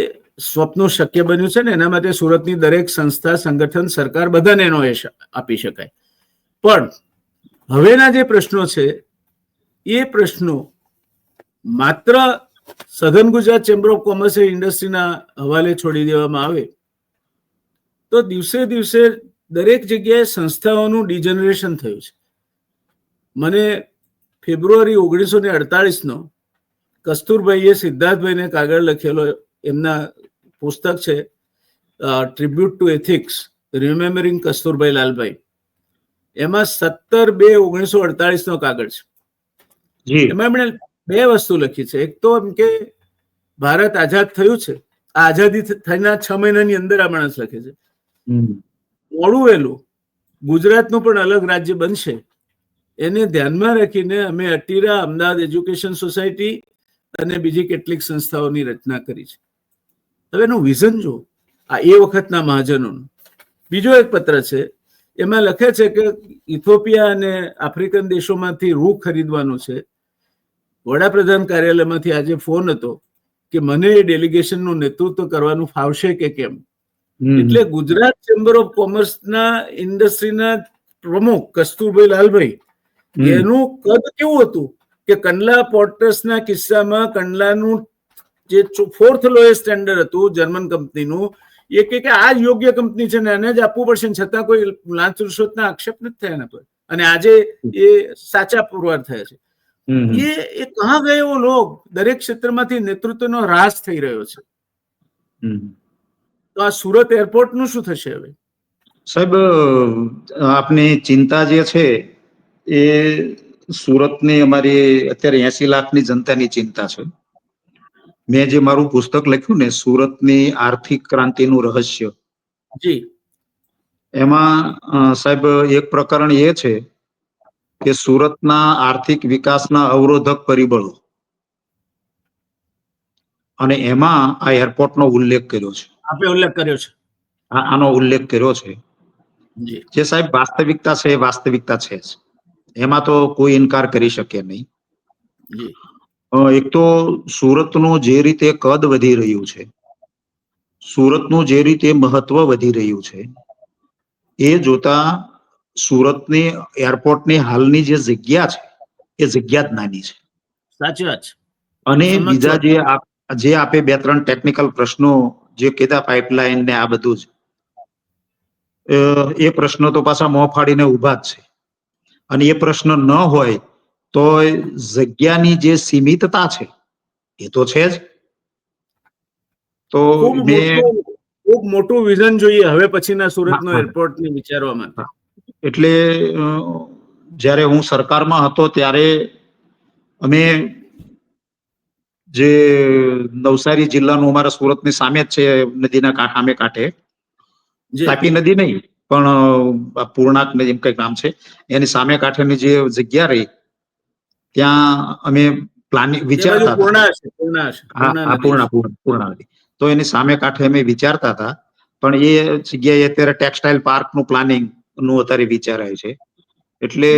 સ્વપ્ન શક્ય બન્યું છે ને એના માટે સુરતની દરેક સંસ્થા, સંગઠન, સરકાર બધાને એનો યશ આપી શકાય. પણ હવેના જે પ્રશ્નો છે એ પ્રશ્નો માત્ર southern Gujarat chamber of commerce and ઇન્ડસ્ટ્રીના હવાલે છોડી દેવામાં આવે તો દિવસે દિવસે દરેક જગ્યાએ સંસ્થાઓનું ડિજનરેશન થયું છે. મને ફેબ્રુઆરી 1948 કસ્તુરભાઈએ સિદ્ધાર્થભાઈને કાગળ લખેલો એમના પુસ્તક છે tribute to ethics remembering Kasturbhai Lalbhai. એમાં 17/2/1948 કાગળ છે. એમાં એમણે બે વસ્તુ લખી છે. એક તો એમ કે ભારત આઝાદ થયું છે, આ આઝાદી થઈના 6 મહિનાની અંદર આ માણસ લખે છે. મોડું વહેલું ગુજરાતનું પણ અલગ રાજ્ય બનશે એને ધ્યાનમાં રાખીને અમે અટીરા, અમદાવાદ એજ્યુકેશન સોસાયટી અને બીજી કેટલીક સંસ્થાઓની રચના કરી છે. હવે એનું વિઝન જો આ એ વખતના મહાજનોનું. બીજો એક પત્ર છે એમાં લખે છે કે ઇથોપિયા અને આફ્રિકન દેશોમાંથી રૂ ખરીદવાનું છે. વડાપ્રધાન કાર્યાલયમાંથી આજે ફોન હતો કે મને એ ડેલિગેશનનું નેતૃત્વ કરવાનું ફાવશે કે કેમ. એટલે ગુજરાત ચેમ્બર ઓફ કોમર્સના ઇન્ડસ્ટ્રીના પ્રમુખ કસ્તુરભાઈ લાલભાઈ એનું કદ કેવું હતું કે કંડલા પોર્ટર્સના કિસ્સામાં કંડલાનું જે 4th લોએસ્ટ સ્ટેન્ડર્ડ હતું જર્મન કંપનીનું, એ કે આ જ યોગ્ય કંપની છે ને એને જ આપવું પડશે, છતાં કોઈ લાંચ રૂશ્વતના આક્ષેપ નથી થયા એના પર. અને આજે એ સાચા પુરવાર થયા છે. એ કહા ગયો લોક દરેક ક્ષેત્રમાંથી નેતૃત્વનો હ્રાસ થઈ રહ્યો છે. તો આ સુરત એરપોર્ટનું શું થશે હવે? સાહેબ, આપની ચિંતા જે છે એ સુરતની અમારી અત્યારે 80 લાખની જનતાની ચિંતા છે. મેં જે મારું પુસ્તક લખ્યું ને સુરતની આર્થિક ક્રાંતિનું રહસ્ય, એમાં સાહેબ એક પ્રકરણ એ છે કે સુરતના આર્થિક વિકાસના અવરોધક પરિબળો, અને એમાં આ એરપોર્ટનો ઉલ્લેખ કર્યો છે. આપે ઉલ્લેખ કર્યો છે. આનો ઉલ્લેખ કર્યો છે. જે સાહેબ વાસ્તવિકતા છે એ વાસ્તવિકતા છે જ, એમાં તો કોઈ ઇનકાર કરી શકે નહીં. એક તો સુરતનું જે રીતે કદ વધી રહ્યું છે, સુરતનું જે રીતે મહત્વ વધી રહ્યું છે, એ જોતા સુરતની એરપોર્ટની હાલની જે જગ્યા છે એ જગ્યા જ નાની છે. સાચી વાત છે. અને બીજા જે આપે 2-3 ટેકનિકલ પ્રશ્નો જે કીધા, પાઇપલાઇન ને આ બધું જ, એ પ્રશ્નો તો પાછા મોં ફાડીને ઉભા જ છે. અને એ પ્રશ્ન ન હોય તો જગ્યાની જે સીમિતતા છે એ તો છે જ. તો ખૂબ મોટું વિઝન જોઈએ હવે પછીના સુરતનો એરપોર્ટને વિચારવા માટે. એટલે જ્યારે હું સરકારમાં હતો ત્યારે અમે જે નવસારી જિલ્લાનું અમારા સુરતની સામે જ છે, નદીના સામે કાંઠે, તાપી નદી નહીં પણ પૂર્ણાક નદી એમ કઈક નામ છે, એની સામે કાંઠેની જે જગ્યા રહી ત્યાં અમે પ્લાનિંગ વિચારતા પૂર્ણા નદી, તો એની સામે કાંઠે અમે વિચારતા હતા. પણ એ જગ્યાએ અત્યારે ટેક્સટાઇલ પાર્કનું પ્લાનિંગ નું અત્યારે વિચારાય છે. એટલે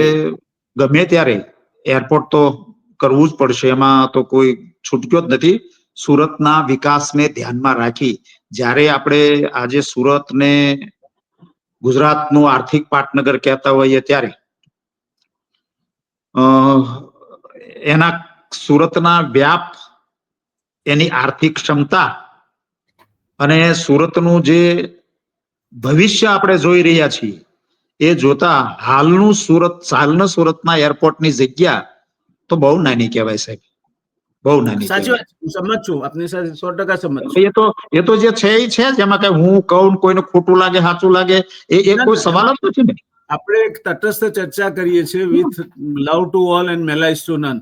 ગમે ત્યારે એરપોર્ટ તો કરવું જ પડશે, એમાં તો કોઈ છૂટક્યો જ નથી. સુરતના વિકાસને ધ્યાનમાં રાખી જ્યારે આપણે આજે સુરતને ગુજરાતનું આર્થિક પાટનગર કહેતા હોઈએ ત્યારે એના સુરતના વ્યાપ, એની આર્થિક ક્ષમતા અને સુરતનું જે ભવિષ્ય આપણે જોઈ રહ્યા છીએ એ જોતા હાલના સુરતના એરપોર્ટની જગ્યા તો બહુ નાની કહેવાય સાહેબ, બહુ નાની. સાચી વાત, હું સમજ છું, આપની સાથે 100% સમજ છું. એ તો જે છે એ છે જ, એમાં કઈ હું કહું કોઈને ખોટું લાગે સાચું લાગે એ કોઈ સવાલ જ નથી ને. આપણે એક તટસ્થ ચર્ચા કરીએ છીએ with love to all and malice to none.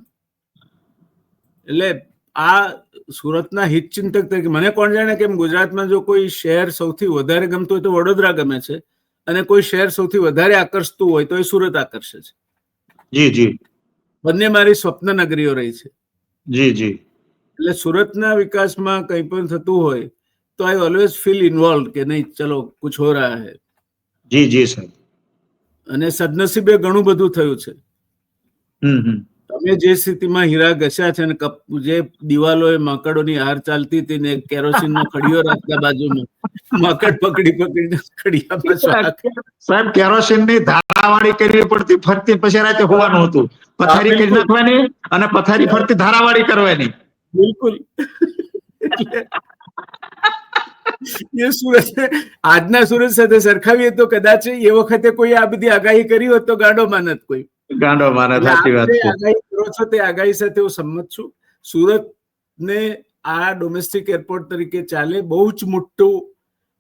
એટલે આ સુરતના હિતચિંતક તરીકે મને કોણ જાણે કેમ ગુજરાતમાં જો કોઈ શહેર સૌથી વધારે ગમતું હોય તો વડોદરા ગમે છે, અને કોઈ શહેર સૌથી વધારે આકર્ષતું હોય તો એ સુરત આકર્ષે છે. જી જી બંને મારી સ્વપ્ન નગરીઓ રહી છે. જી જી એટલે સુરતના વિકાસમાં કંઈ પણ થતું હોય તો આઈ ઓલવેઝ ફીલ ઇન્વોલ્વ કે નહીં ચલો કુછ હો રહા હૈ. જી જી સર. અને સદનસીબે ઘણું બધું થયું છે. તમે જે સ્થિતિમાં હીરા ઘસ્યા છે ને જે દિવાલોએ માકડોની હાર ચાલતી હતી ને કેરોસીનનો ખડિયો રાખતા બાજુમાં માકડ પકડી પકડીને ખડિયામાં સાહેબ કેરોસીનની ધારાવાળી કરવી પડતી, ફરતી પછી રાતે હોવાનું હતું, પથારી કરી નાખવાની અને પથારી ફરતી ધારાવાળી કરવાની. બિલકુલ. એ સુરત આજના સુરત સાથે સરખાવીએ તો કદાચ એ વખતે કોઈ આ બધી આગાહી કરી હોત તો ગાંડો માનત કોઈ. ગાંડો માને, સાચી વાત છે. આગાહી કરો છો તે આગાહી સાથે હું સંમત છું. સુરતને આ ડોમેસ્ટિક એરપોર્ટ તરીકે ચાલે, બહુ જ મોટું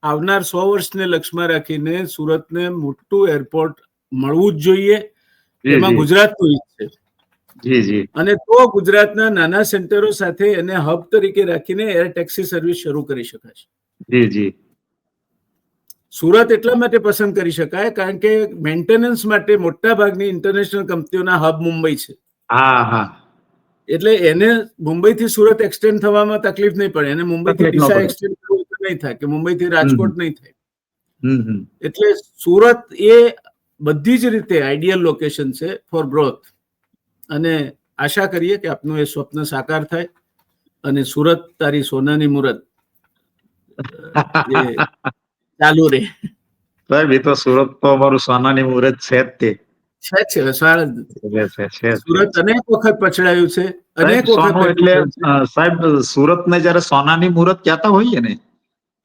આવનાર 100 વર્ષને લક્ષ્યમાં રાખીને સુરતને મોટું એરપોર્ટ મળવું જ જોઈએ. એમાં ગુજરાતનું હિત છે. જી જી. અને તો ગુજરાતના નાના સેન્ટરો સાથે એને હબ તરીકે રાખીને એર ટેક્સી સર્વિસ શરૂ કરી શકાશે. જી જી. સુરત એટલા માટે પસંદ કરી શકાય કારણ કે મેન્ટેનન્સ માટે મોટા ભાગની ઇન્ટરનેશનલ કંપનીઓના હબ મુંબઈ છે. હા હા. એટલે એને મુંબઈથી સુરત એક્સટેન્ડ થવામાં તકલીફ નહીં પડે. એને મુંબઈથી ડીસા એક્સટેન્ડ કરવું નહીં થાય કે મુંબઈથી રાજકોટ નહીં થાય. એટલે સુરત એ બધી જ રીતે આઈડિયલ લોકેશન છે ફોર ગ્રોથ. અને આશા કરીએ કે આપનું એ સ્વપ્ન સાકાર થાય અને સુરત તારી સોનાની મુહૂર્ત ચાલુ રહે. સાહેબ એ તો સુરત તો અમારું સોનાની મુહૂર્ત છે જ તે. સુરત અનેક વખત પછડાયું છે, અનેક વખત. એટલે સાહેબ સુરતને જયારે સોનાની મુહૂર્ત કહેતા હોઈએ ને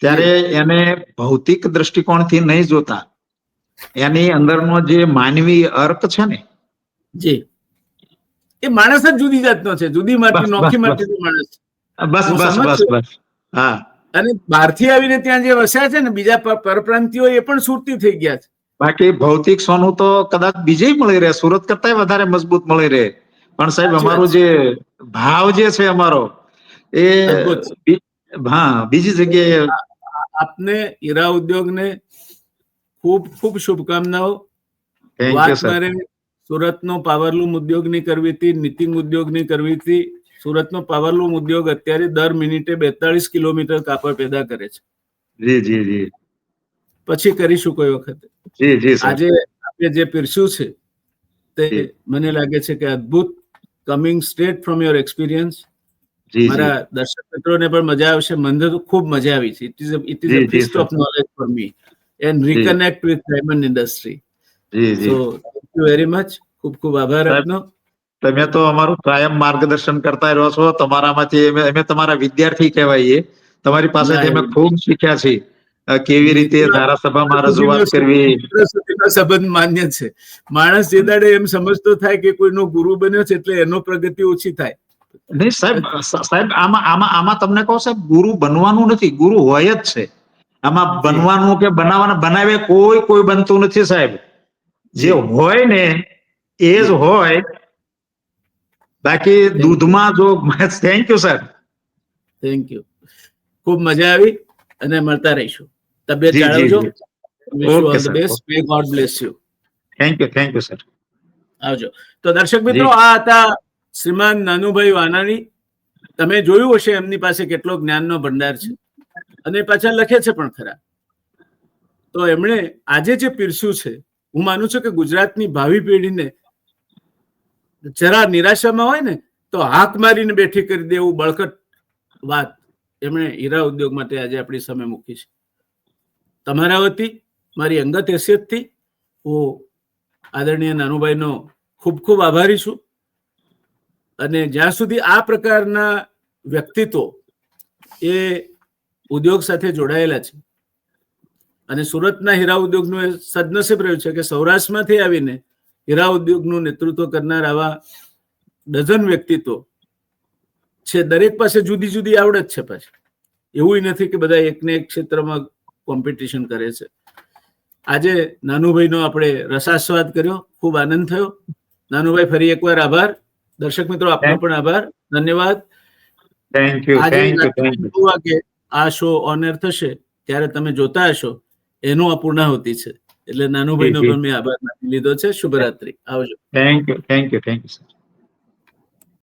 ત્યારે એને ભૌતિક દ્રષ્ટિકોણથી નહીં જોતા, એની અંદરનો જે માનવી અર્ક છે ને, જી, એ માણસ જ જુદી જાતનો છે, જુદી માટી નોખી માટીનો માણસ. બસ બસ બસ બસ. હા. અને બહારથી આવીને ત્યાં જે વસ્યા છે ને બીજા પરપ્રાંતિઓ એ પણ સુરતી થઈ ગયા છે. બાકી ભૌતિક સોનું તો કદાચ બીજે મળી રહે, સુરત કરતા વધારે મજબૂત મળી રહે, પણ સાહેબ અમારું જે ભાવ જે છે અમારો એ હા બીજી જગ્યાએ. આપને હીરા ઉદ્યોગને ખૂબ ખૂબ શુભકામનાઓ. વાત મારે સુરતનો પાવરલૂમ ઉદ્યોગ ની કરવી હતી, નીતિંગ ઉદ્યોગ ની કરવી હતી. સુરતનો પાવરલૂમ ઉદ્યોગ અત્યારે દર મિનિટે 42 કિલોમીટર કાપડ પેદા કરે છે. જી જી જી. પછી કરીશું કોઈ વખતે. જી જી. આજે આપણે જે પીરસ્યું છે તે મને લાગે છે કે અદ્ભુત, coming straight from your experience. મારા દર્શક મિત્રોને પણ મજા આવશે, મને તો ખૂબ મજા આવી છે. It is a feast of knowledge for me and reconnect with diamond industry. So thank you very much. ખૂબ ખૂબ આભાર આપનો. તમે તો અમારું કાયમ માર્ગદર્શન કરતા રહ્યો છો. તમારામાંથી અમે તમારા વિદ્યાર્થી કહેવાઈએ. તમારી પાસેથી અમે ખૂબ શીખ્યા છીએ કેવી રીતે ધારાસભામાં રજૂઆત કરવી. સંબંધ માન્ય છે. માણસ જે દાડે એમ સમજતો થાય કે કોઈનો ગુરુ બન્યો છે એટલે એનો પ્રગતિ ઓછી થાય. નહીં સાહેબ આમાં તમને કહો સાહેબ, ગુરુ બનવાનું નથી, ગુરુ હોય જ છે. આમાં બનવાનું કે બનાવે કોઈ બનતું નથી સાહેબ. જે હોય ને એ જ હોય. બાકી દૂધમાં જો. Thank you sir. Thank you. ખૂબ મજા આવી અને મળતા રહીશું. તબિયત જાળવજો. God bless you. Thank you sir. આવજો. તો દર્શક મિત્રો, આ હતા શ્રીમાન નાનુભાઈ વાનાણી. તમે જોયું હશે એમની પાસે કેટલો જ્ઞાનનો ભંડાર છે અને પાછા લખે છે પણ ખરા. તો એમણે આજે જે પીરસ્યું છે, હું માનું છું કે ગુજરાતની ભાવિ પેઢીને જરા નિરાશામાં હોય ને તો હાક મારીને બેઠી કરી દે એવું બળકટ વાત એમણે હીરા ઉદ્યોગ માટે આજે આપણી સામે મૂકી છે. તમારા વતી, મારી અંગત હેસિયતથી હું આદરણીય નાનુભાઈનો ખૂબ ખૂબ આભારી છું. અને જ્યાં સુધી આ પ્રકારના વ્યક્તિત્વો એ ઉદ્યોગ સાથે જોડાયેલા છે અને સુરતના હીરા ઉદ્યોગનું એ સદનસીબ રહ્યું છે કે સૌરાષ્ટ્રમાંથી આવીને હીરા ઉદ્યોગનું નેતૃત્વ કરનાર આવા ડઝન વ્યક્તિત્વો છે. દરેક પાસે જુદી જુદી આવડત છે. પાછી એવું નથી કે બધા એકને એક ક્ષેત્રમાં કોમ્પિટિશન કરે છે. આજે નાનુભાઈનો આપણે રસાસ્વાદ કર્યો, ખૂબ આનંદ થયો. નાનુભાઈ ફરી એકવાર આભાર. દર્શક મિત્રો આપનો પણ આભાર, ધન્યવાદ. Thank you. આજે થેન્ક યુ. રાત્રે 9 વાગે આ શો ઓન એર થશે ત્યારે તમે જોતા હશો એનું આ પૂર્ણાહુતિ છે. એટલે નાનુભાઈનો પણ મેં આભાર માની લીધો છે. શુભરાત્રી. આવજો. Thank you. Thank you. Thank you sir.